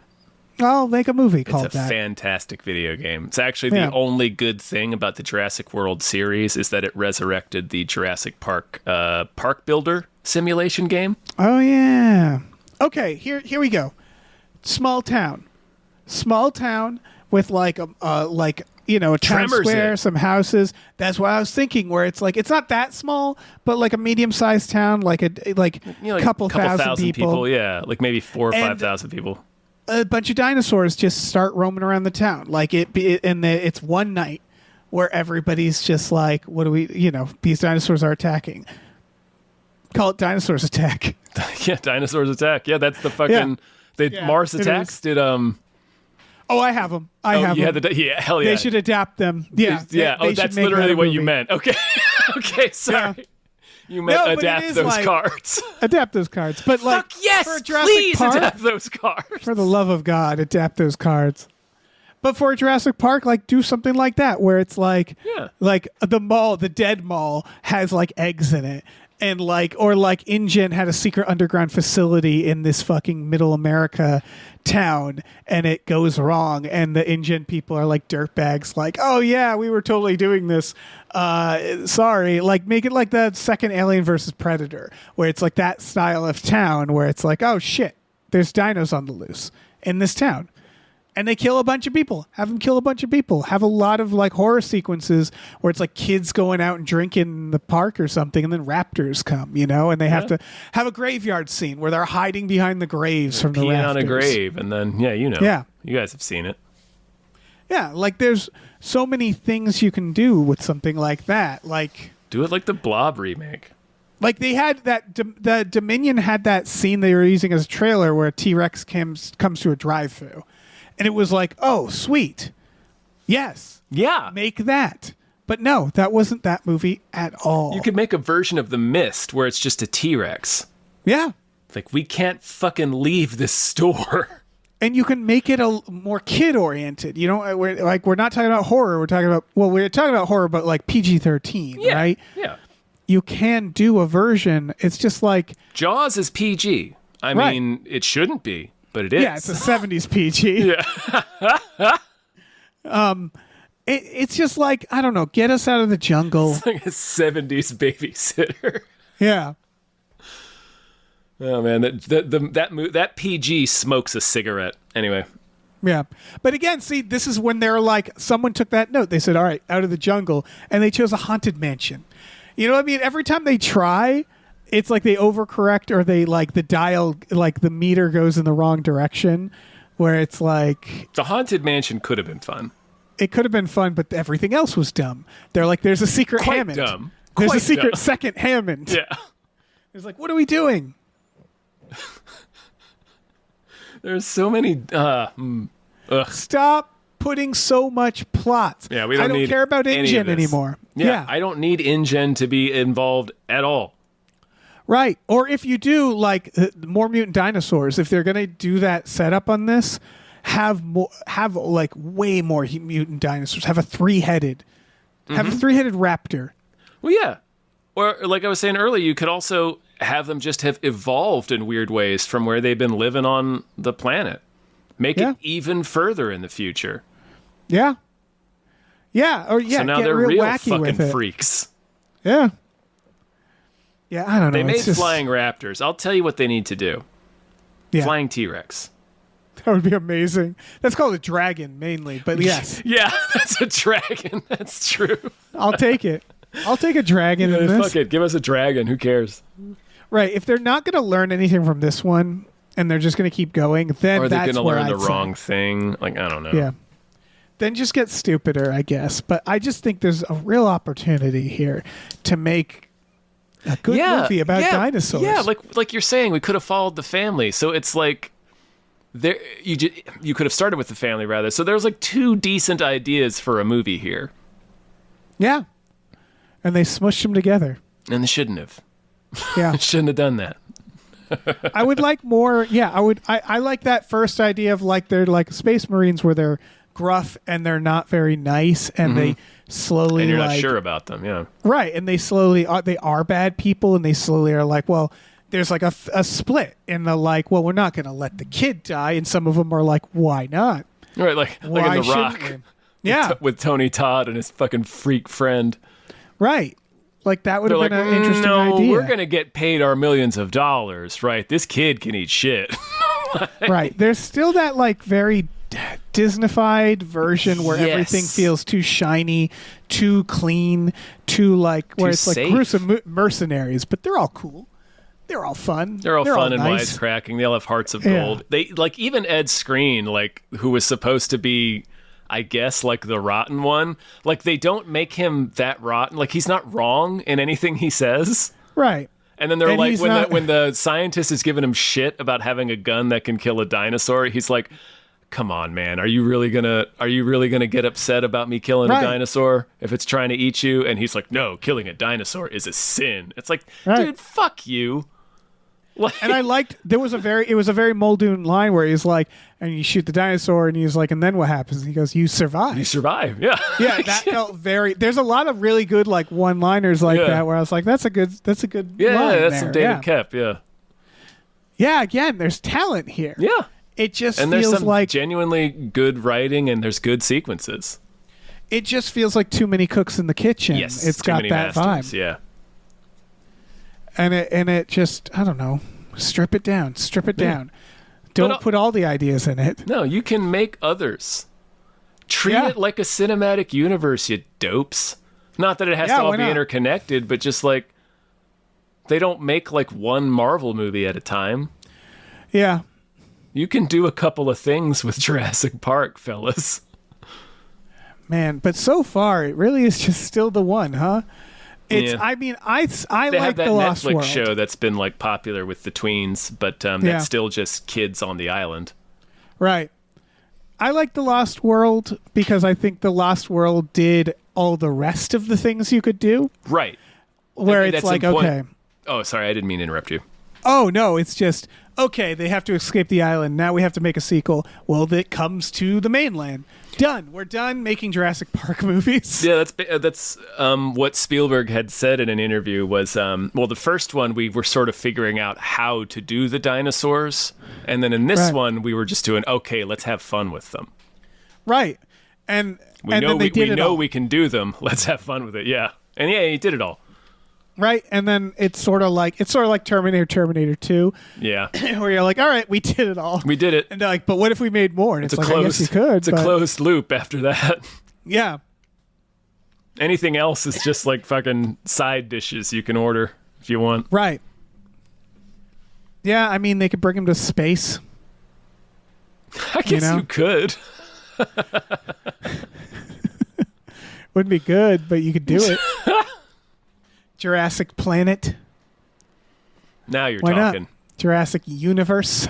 I'll make a movie called that. It's a fantastic video game. It's actually the only good thing about the Jurassic World series is that it resurrected the Jurassic Park park builder simulation game. Oh, yeah. Okay, here we go. Small town with like a town Tremors square, some houses. That's what I was thinking. Where it's like it's not that small, but like a medium-sized town, like a couple thousand people. Yeah, like maybe 4,000 or 5,000 people. A bunch of dinosaurs just start roaming around the town. Like it's one night where everybody's just like, what do we? These dinosaurs are attacking. Call it Dinosaurs Attack. Yeah, Dinosaurs Attack. Yeah, that's the fucking Mars Attacks. Did Oh, I have them. Hell yeah. They should adapt them. Yeah. They that's literally what you meant. Okay. Okay, sorry. Yeah. You meant adapt those cards. Adapt those cards. But like, fuck yes, for Jurassic please Park, adapt those cards. For the love of God, adapt those cards. But for Jurassic Park, like do something like that where it's like, like the dead mall has like eggs in it. And like InGen had a secret underground facility in this fucking middle America town and it goes wrong. And the InGen people are like dirtbags, like, oh yeah, we were totally doing this. Sorry. Like make it like the second Alien versus Predator, where it's like that style of town where it's like, oh shit, there's dinos on the loose in this town. And they kill a bunch of people. Have them kill a bunch of people. Have a lot of like horror sequences where it's like kids going out and drinking in the park or something, and then raptors come, and they have to have a graveyard scene where they're hiding behind the graves from the raptors. On a grave, and then you guys have seen it. Yeah, like there's so many things you can do with something like that. Like do it like the Blob remake. Like they had that, the Dominion had that scene they were using as a trailer where a T-Rex comes to a drive-thru. And it was like, oh, sweet. Yes. Yeah. Make that. But no, that wasn't that movie at all. You could make a version of The Mist where it's just a T-Rex. Yeah. It's like, we can't fucking leave this store. And you can make it a more kid-oriented. We're not talking about horror. We're talking about horror, but like PG-13, right? Yeah. You can do a version. It's just like... Jaws is PG. I mean, it shouldn't be. But it is. Yeah, it's a 70s PG. Yeah. It's just like, I don't know, get us out of the jungle. It's like a 70s babysitter. Yeah. Oh man, that PG smokes a cigarette. Anyway. Yeah. But again, see, this is when they're like, someone took that note. They said, all right, out of the jungle. And they chose a haunted mansion. You know what I mean? Every time they try, it's like they overcorrect, or they like the dial, like the meter goes in the wrong direction, where it's like The Haunted Mansion could have been fun. it could have been fun, but everything else was dumb. They're like, there's a secret Quite Hammond. dumb. There's a Quite secret dumb. second Hammond. Yeah. It's like, what are we doing? There's so many. Stop putting so much plot. Yeah, we don't I don't need care about any of InGen this. anymore. Yeah, I don't need InGen to be involved at all. Right. Or if you do, like, more mutant dinosaurs, if they're going to do that setup on this, have like way more mutant dinosaurs. Have a three-headed raptor. Well, yeah. Or like I was saying earlier, you could also have them just have evolved in weird ways from where they've been living on the planet. Make Yeah. it even further in the future. Yeah. Yeah. Or yeah, So now get they're real real wacky with fucking it. freaks. Yeah. Yeah, I don't know. They made It's just, flying raptors. I'll tell you what they need to do. yeah, Flying T-Rex. that would be amazing. That's called a dragon mainly, but yes, Yeah, that's a dragon. That's true. I'll take it. I'll take a dragon in this. Fuck it. Give us a dragon. Who cares? Right. If they're not going to learn anything from this one and they're just going to keep going, then Or they're that's going to where learn I'd the say. wrong thing. Like, I don't know. Yeah. Then just get stupider, I guess. But I just think there's a real opportunity here to make a good movie about dinosaurs. Yeah, like you're saying, we could have followed the family. So it's like you could have started with the family rather. So there's like two decent ideas for a movie here. Yeah. And they smushed them together. And they shouldn't have. Yeah. Shouldn't have done that. I would like more. Yeah, I like that first idea of like they're like Space Marines where they're gruff and they're not very nice and they slowly And you're like not sure about them, yeah. right, and they slowly they are bad people and they slowly are like, well, there's like a split in the like, well, we're not going to let the kid die, and some of them are like, why not? Right, like Why in The Rock. shouldn't we? Yeah, With Tony Todd and his fucking freak friend. right. Like that would They're have like, been an interesting no, idea. we're going to get paid our millions of dollars, right? This kid can eat shit. Right. There's still that like very Disneyfied version where Yes. everything feels too shiny, too clean, too like where Too it's like safe. gruesome mercenaries, but they're all cool. They're all fun. They're all fun and nice. wisecracking. They all have hearts of Yeah. gold. They like even Ed Skrein, like who was supposed to be, I guess, like the rotten one. Like they don't make him that rotten. Like he's not wrong in anything he says. Right. And then they're And like he's when not- when the scientist is giving him shit about having a gun that can kill a dinosaur, he's like, "Come on, man. Are you really gonna get upset about me killing Right. a dinosaur if it's trying to eat you?" And he's like, "No, killing a dinosaur is a sin." It's like, Right. dude, fuck you. Like, And I liked it was a very Muldoon line where he's like, and you shoot the dinosaur and he's like, and then what happens? And he goes, you survive. you survive. Yeah. Yeah, that felt very. There's a lot of really good like one-liners like Yeah. that where I was like, that's a good Yeah, line that's there. some David yeah. Kep. Yeah. Yeah, again, there's talent here. Yeah. It just And there's feels some like genuinely good writing and there's good sequences. it just feels like too many cooks in the kitchen. Yes. It's too got many that masters. vibe. Yeah. And it just I don't know. Strip it down. Don't But, put all the ideas in it. No, you can make others. Treat Yeah. it like a cinematic universe, you dopes. Not that it has Yeah, to all why be not? interconnected, but just like they don't make like one Marvel movie at a time. Yeah. You can do a couple of things with Jurassic Park, fellas. Man, but so far it really is just still the one, huh? It's Yeah. I mean, I They like have that The Lost Netflix World. show that's been like popular with the tweens, but Yeah. that's still just kids on the island. Right. I like The Lost World because I think The Lost World did all the rest of the things you could do. Right. Where And it's that's like, important. okay, Oh, sorry, I didn't mean to interrupt you. oh no, it's just okay. They have to escape the island. Now we have to make a sequel. Well, that comes to the mainland. Done. We're done making Jurassic Park movies. Yeah, that's what Spielberg had said in an interview was, well, the first one we were sort of figuring out how to do the dinosaurs, and then in this Right. one we were just doing, okay, let's have fun with them. Right. And We and know then they did we it know all. we can do them. Let's have fun with it. Yeah, and yeah, he did it all. Right. And then it's sort of like Terminator 2, Yeah, where you're like, all right, we did it all. we did it. And they're like, but what if we made more? And it's, It's a like, I guess closed. you could. It's a but- closed loop after that. Yeah. Anything else is just like fucking side dishes you can order if you want. Right. Yeah, I mean, they could bring him to space. I guess know? you could. Wouldn't be good, but you could do it. Jurassic Planet. Now you're Why talking. not? Jurassic Universe.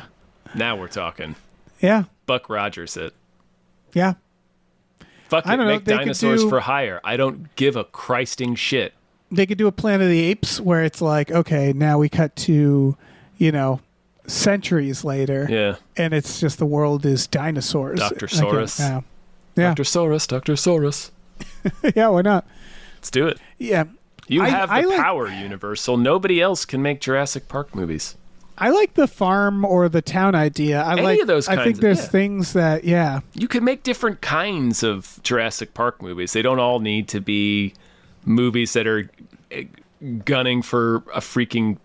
Now we're talking. Yeah. Buck Rogers it. Yeah. Fuck it, I don't know, make they could dinosaurs do- for hire. I don't give a Christing shit. They could do a Planet of the Apes where it's like, okay, now we cut to, centuries later. Yeah. And it's just the world is dinosaurs. Dr. again Saurus. now. Yeah. Dr. Saurus. Yeah, why not? Let's do it. Yeah. You have the like, power, Universal. Nobody else can make Jurassic Park movies. I like the farm or the town idea. Any of those I kinds think of- there's yeah. things that, You can make different kinds of Jurassic Park movies. They don't all need to be movies that are gunning for a freaking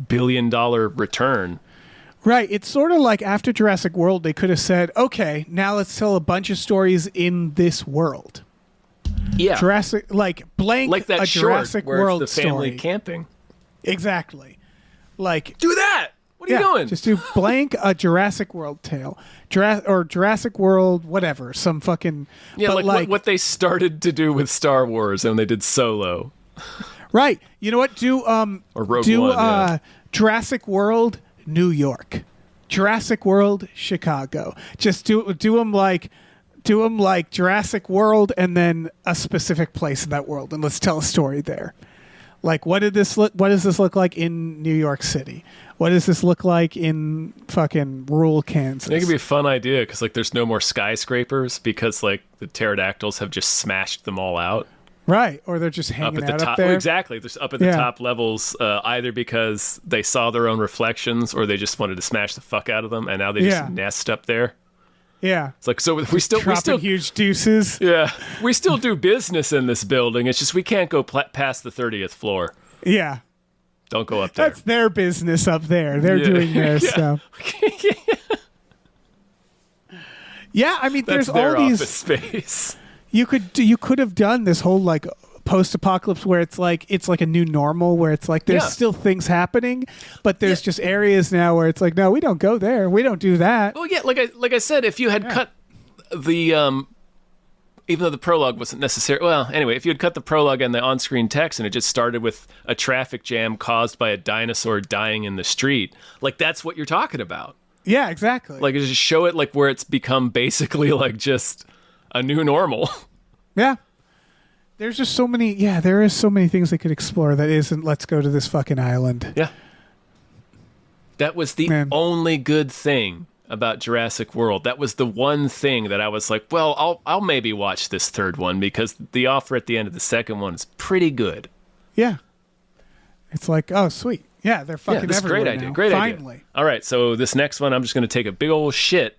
$1 billion return. Right. It's sort of like after Jurassic World, they could have said, okay, now let's tell a bunch of stories in this world. Yeah. Jurassic, blank Like that a short Jurassic where World it's the family story. camping. Exactly. Like, Do that! What are you doing? just do blank a Jurassic World tale. Or Jurassic World, whatever. Some fucking. yeah, but like what they started to do with Star Wars and they did Solo. Right. You know what? Do Or Rogue do One, yeah. Jurassic World New York, Jurassic World Chicago. Just do them like Jurassic World and then a specific place in that world, and let's tell a story there. Like, what does this look like in New York City? What does this look like in fucking rural Kansas? It could be a fun idea because there's no more skyscrapers because the pterodactyls have just smashed them all out. Right, or they're just Up hanging at the out top, up there. exactly. Just up at the Yeah. top levels, either because they saw their own reflections or they just wanted to smash the fuck out of them, and now they Yeah. just nest up there. Yeah, It's like so we still huge deuces. yeah we still do business in this building. It's just we can't go past the 30th floor. Yeah, Don't go up there. that's their business up there. They're Yeah. doing their Yeah. stuff. Yeah, I mean, That's there's their all these. office space. You could have done this whole post-apocalypse where it's like a new normal where it's like there's Yeah. still things happening, but there's just areas now where it's like, no, we don't go there, we don't do that. Well, yeah, like I said, if you had cut the even though the prologue wasn't necessary. Well, anyway, if you had cut the prologue and the on-screen text and it just started with a traffic jam caused by a dinosaur dying in the street, that's what you're talking about. Yeah, exactly. Just show it where it's become basically just a new normal. Yeah. There's just so many. Yeah, there is so many things they could explore that isn't. Let's go to this fucking island. Yeah. That was the Man. only good thing about Jurassic World. That was the one thing that I was like, well, I'll maybe watch this third one because the offer at the end of the second one is pretty good. Yeah. It's like, oh, sweet. Yeah, they're fucking this is a everywhere great idea. now. Great Finally. idea. All right, so this next one, I'm just going to take a big old shit,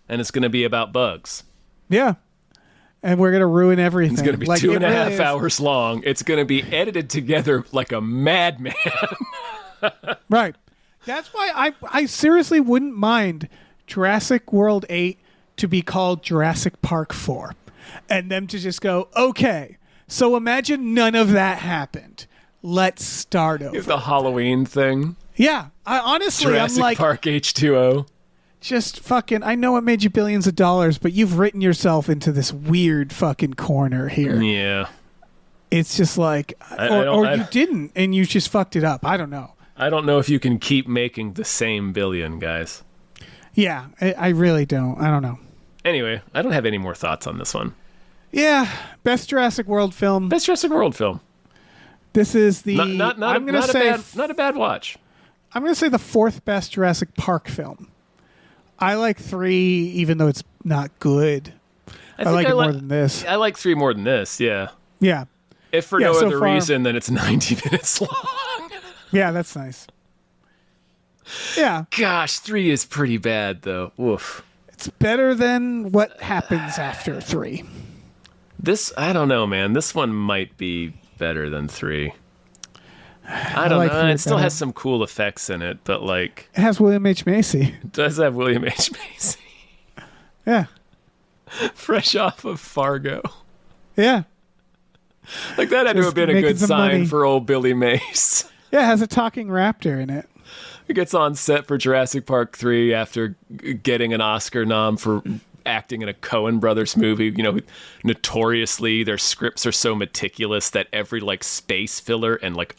and it's going to be about bugs. Yeah. And we're gonna ruin everything. It's going to be Like, 2.5 is. hours long. It's going to be edited together like a madman. Right. That's why I seriously wouldn't mind Jurassic World 8 to be called Jurassic Park 4. And them to just go, okay, so imagine none of that happened. Let's start over. The Halloween thing. Yeah. Honestly, Jurassic I'm like, Park H2O. just fucking, I know it made you billions of dollars, but you've written yourself into this weird fucking corner here. Yeah. It's just like, you didn't, and you just fucked it up. I don't know. I don't know if you can keep making the same billion, guys. Yeah, I really don't. I don't know. Anyway, I don't have any more thoughts on this one. Yeah, best Jurassic World film. Best Jurassic World film. This is the. Not a bad watch. I'm gonna say the fourth best Jurassic Park film. I like 3, even though it's not good. I like it more than this. I like 3 more than this. Yeah. Yeah, If for Yeah, no so other far- reason than it's 90 minutes long. yeah, that's nice. Yeah, Gosh, 3 is pretty bad though. Oof. it's better than what happens after 3. This, I don't know, man. This one might be better than 3. I don't like know. 3 It still better. has some cool effects in it, but It has William H. Macy. it does have William H. Macy. Yeah, Fresh off of Fargo. yeah, That had to Just have been a making good some sign money. for old Billy Mace. yeah. It has a talking raptor in it. He gets on set for Jurassic Park 3 after getting an Oscar nom for acting in a Coen Brothers movie. You know, notoriously their scripts are so meticulous that every like space filler and like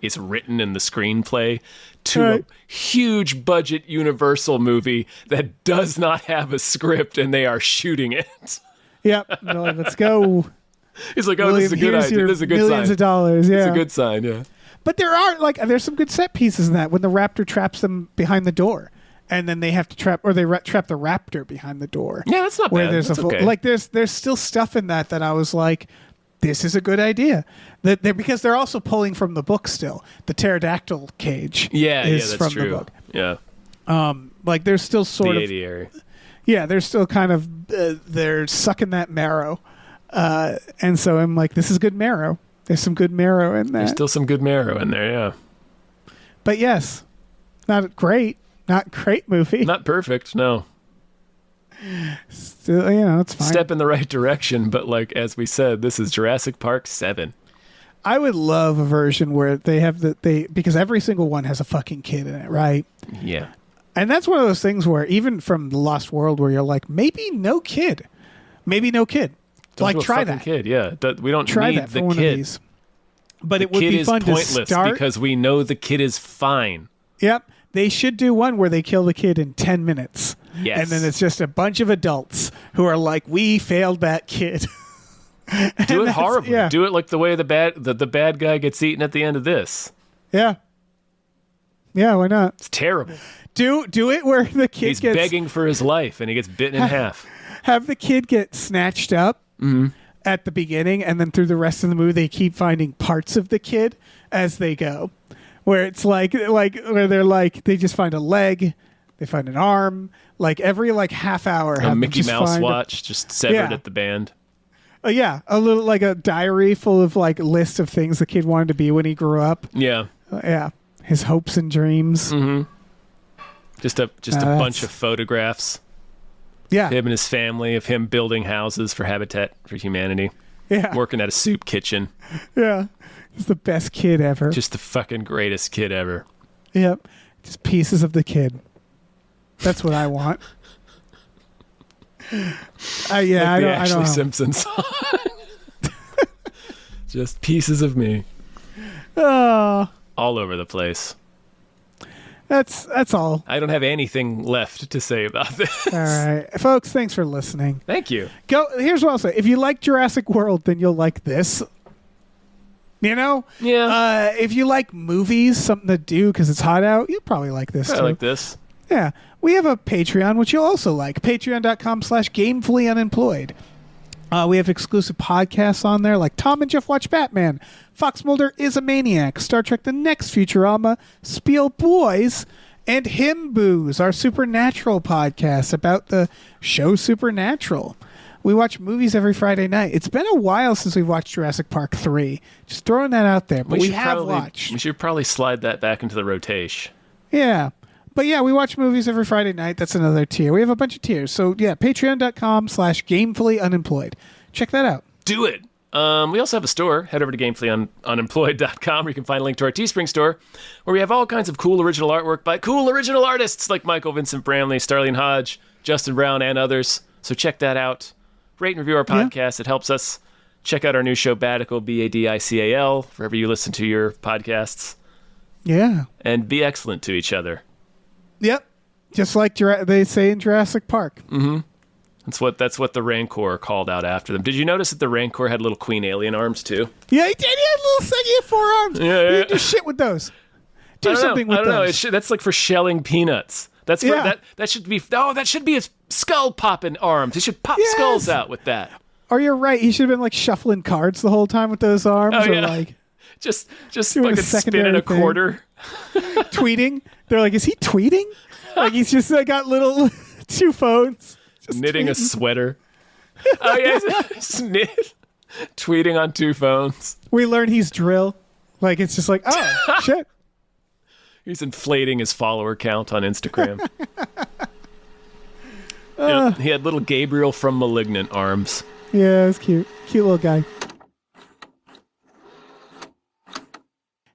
is written in the screenplay to a huge budget Universal movie that does not have a script and they are shooting it. Yep. They're like, let's go. He's like, oh, this is a good idea. This is a good millions sign. of dollars. Yeah. It's a good sign. Yeah. But there's some good set pieces in that when the raptor traps them behind the door. And then they have to trap the raptor behind the door. Yeah, that's not bad. There's that's okay. like there's still stuff in that I was like, this is a good idea. Because they're also pulling from the book still. The pterodactyl cage. Is that's from true. the book. Yeah. Like there's still sort the of aviary. Yeah, they're still kind of they're sucking that marrow, and so I'm like, this is good marrow. There's some good marrow in there. There's still some good marrow in there. Yeah. But yes, not great movie. Not perfect, no. Still, it's fine. Step in the right direction, but like as we said, this is Jurassic Park 7. I would love a version where they have because every single one has a fucking kid in it, right? Yeah. And that's one of those things where even from The Lost World, where you're like, maybe no kid. Don't like do a try fucking that. kid, yeah. We don't Try need that for the one kid. of these. But the it would kid be is fun pointless to start because we know the kid is fine. Yep. They should do one where they kill the kid in 10 minutes. Yes. And then it's just a bunch of adults who are like, we failed that kid. Do it horribly. Yeah. Do it like the way the bad guy gets eaten at the end of this. Yeah. Yeah, why not? It's terrible. Do it where the kid He's gets... begging for his life and he gets bitten in half. Have the kid get snatched up at the beginning, and then through the rest of the movie, they keep finding parts of the kid as they go. Where it's like where they're like, they just find a leg, they find an arm, like every like half hour. A Mickey Mouse watch just severed at the band. Yeah, a little like a diary full of like a list of things the kid wanted to be when he grew up. Yeah. Yeah, his hopes and dreams. Mm-hmm. Just a bunch of photographs. Yeah. Him and his family, of him building houses for Habitat for Humanity. Yeah. Working at a soup kitchen. Yeah. He's the best kid ever. Just the fucking greatest kid ever. Yep. Just pieces of the kid. That's what I want. Yeah, like I don't Ashley know. Simpson song. Just pieces of me. Oh, All over the place. that's all. I don't have anything left to say about this. All right, folks. Thanks for listening. Thank you. Here's what I'll say: if you like Jurassic World, then you'll like this. Yeah. If you like movies, something to do because it's hot out, you'll probably like this I too. like this. Yeah. We have a Patreon, which you'll also like. Patreon.com/GameFullyUnemployed. We have exclusive podcasts on there like Tom and Jeff Watch Batman, Fox Mulder is a Maniac, Star Trek The Next Futurama, Spiel Boys, and Him Booze, our Supernatural podcast about the show Supernatural. We watch movies every Friday night. It's been a while since we've watched Jurassic Park 3. Just throwing that out there. But we have watched. We should probably slide that back into the rotation. Yeah. But yeah, we watch movies every Friday night. That's another tier. We have a bunch of tiers. So yeah, patreon.com/GameFullyUnemployed. Check that out. Do it. We also have a store. Head over to GameFullyUnemployed.com where you can find a link to our Teespring store, where we have all kinds of cool original artwork by cool original artists like Michael Vincent Bramley, Starlene Hodge, Justin Brown, and others. So check that out. Rate and review our podcast. It helps us. Check out our new show, Badical, BADICAL, wherever you listen to your podcasts. Yeah. And be excellent to each other. Yep. Just like they say in Jurassic Park. Mm-hmm. That's what the Rancor called out after them. Did you notice that the Rancor had little Queen Alien arms too? Yeah, he did. He had little saggy forearms. Yeah. You do shit with those. Do something with those. I don't know. That's like for shelling peanuts. That's for, that should be. Oh, that should be his skull popping arms. He should pop skulls out with that. Or you're right. He should have been like shuffling cards the whole time with those arms. Oh, or yeah. like just doing like a spinning a thing. quarter. Tweeting. They're like, is he tweeting? Like he's just got little two phones. Just Knitting tweeting. a sweater. Oh yeah, tweeting on two phones. We learn he's drill. Like it's just like, oh shit. He's inflating his follower count on Instagram. Yep, he had little Gabriel from Malignant arms. Yeah, it's cute. Cute little guy.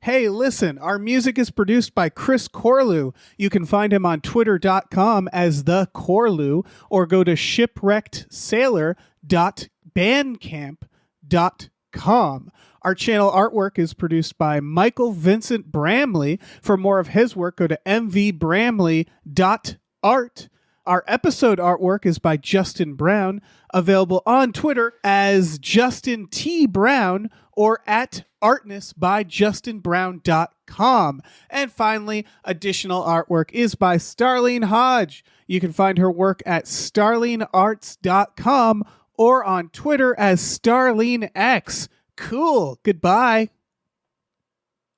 Hey, listen, our music is produced by Chris Corlew. You can find him on twitter.com as the Corlew, or go to shipwreckedsailor.bandcamp.com. Our channel artwork is produced by Michael Vincent Bramley. For more of his work, go to mvbramley.art. Our episode artwork is by Justin Brown, available on Twitter as Justin T. Brown or at artnessbyjustinbrown.com. And finally, additional artwork is by Starlene Hodge. You can find her work at starlenearts.com or on Twitter as StarleneX. Cool. Goodbye.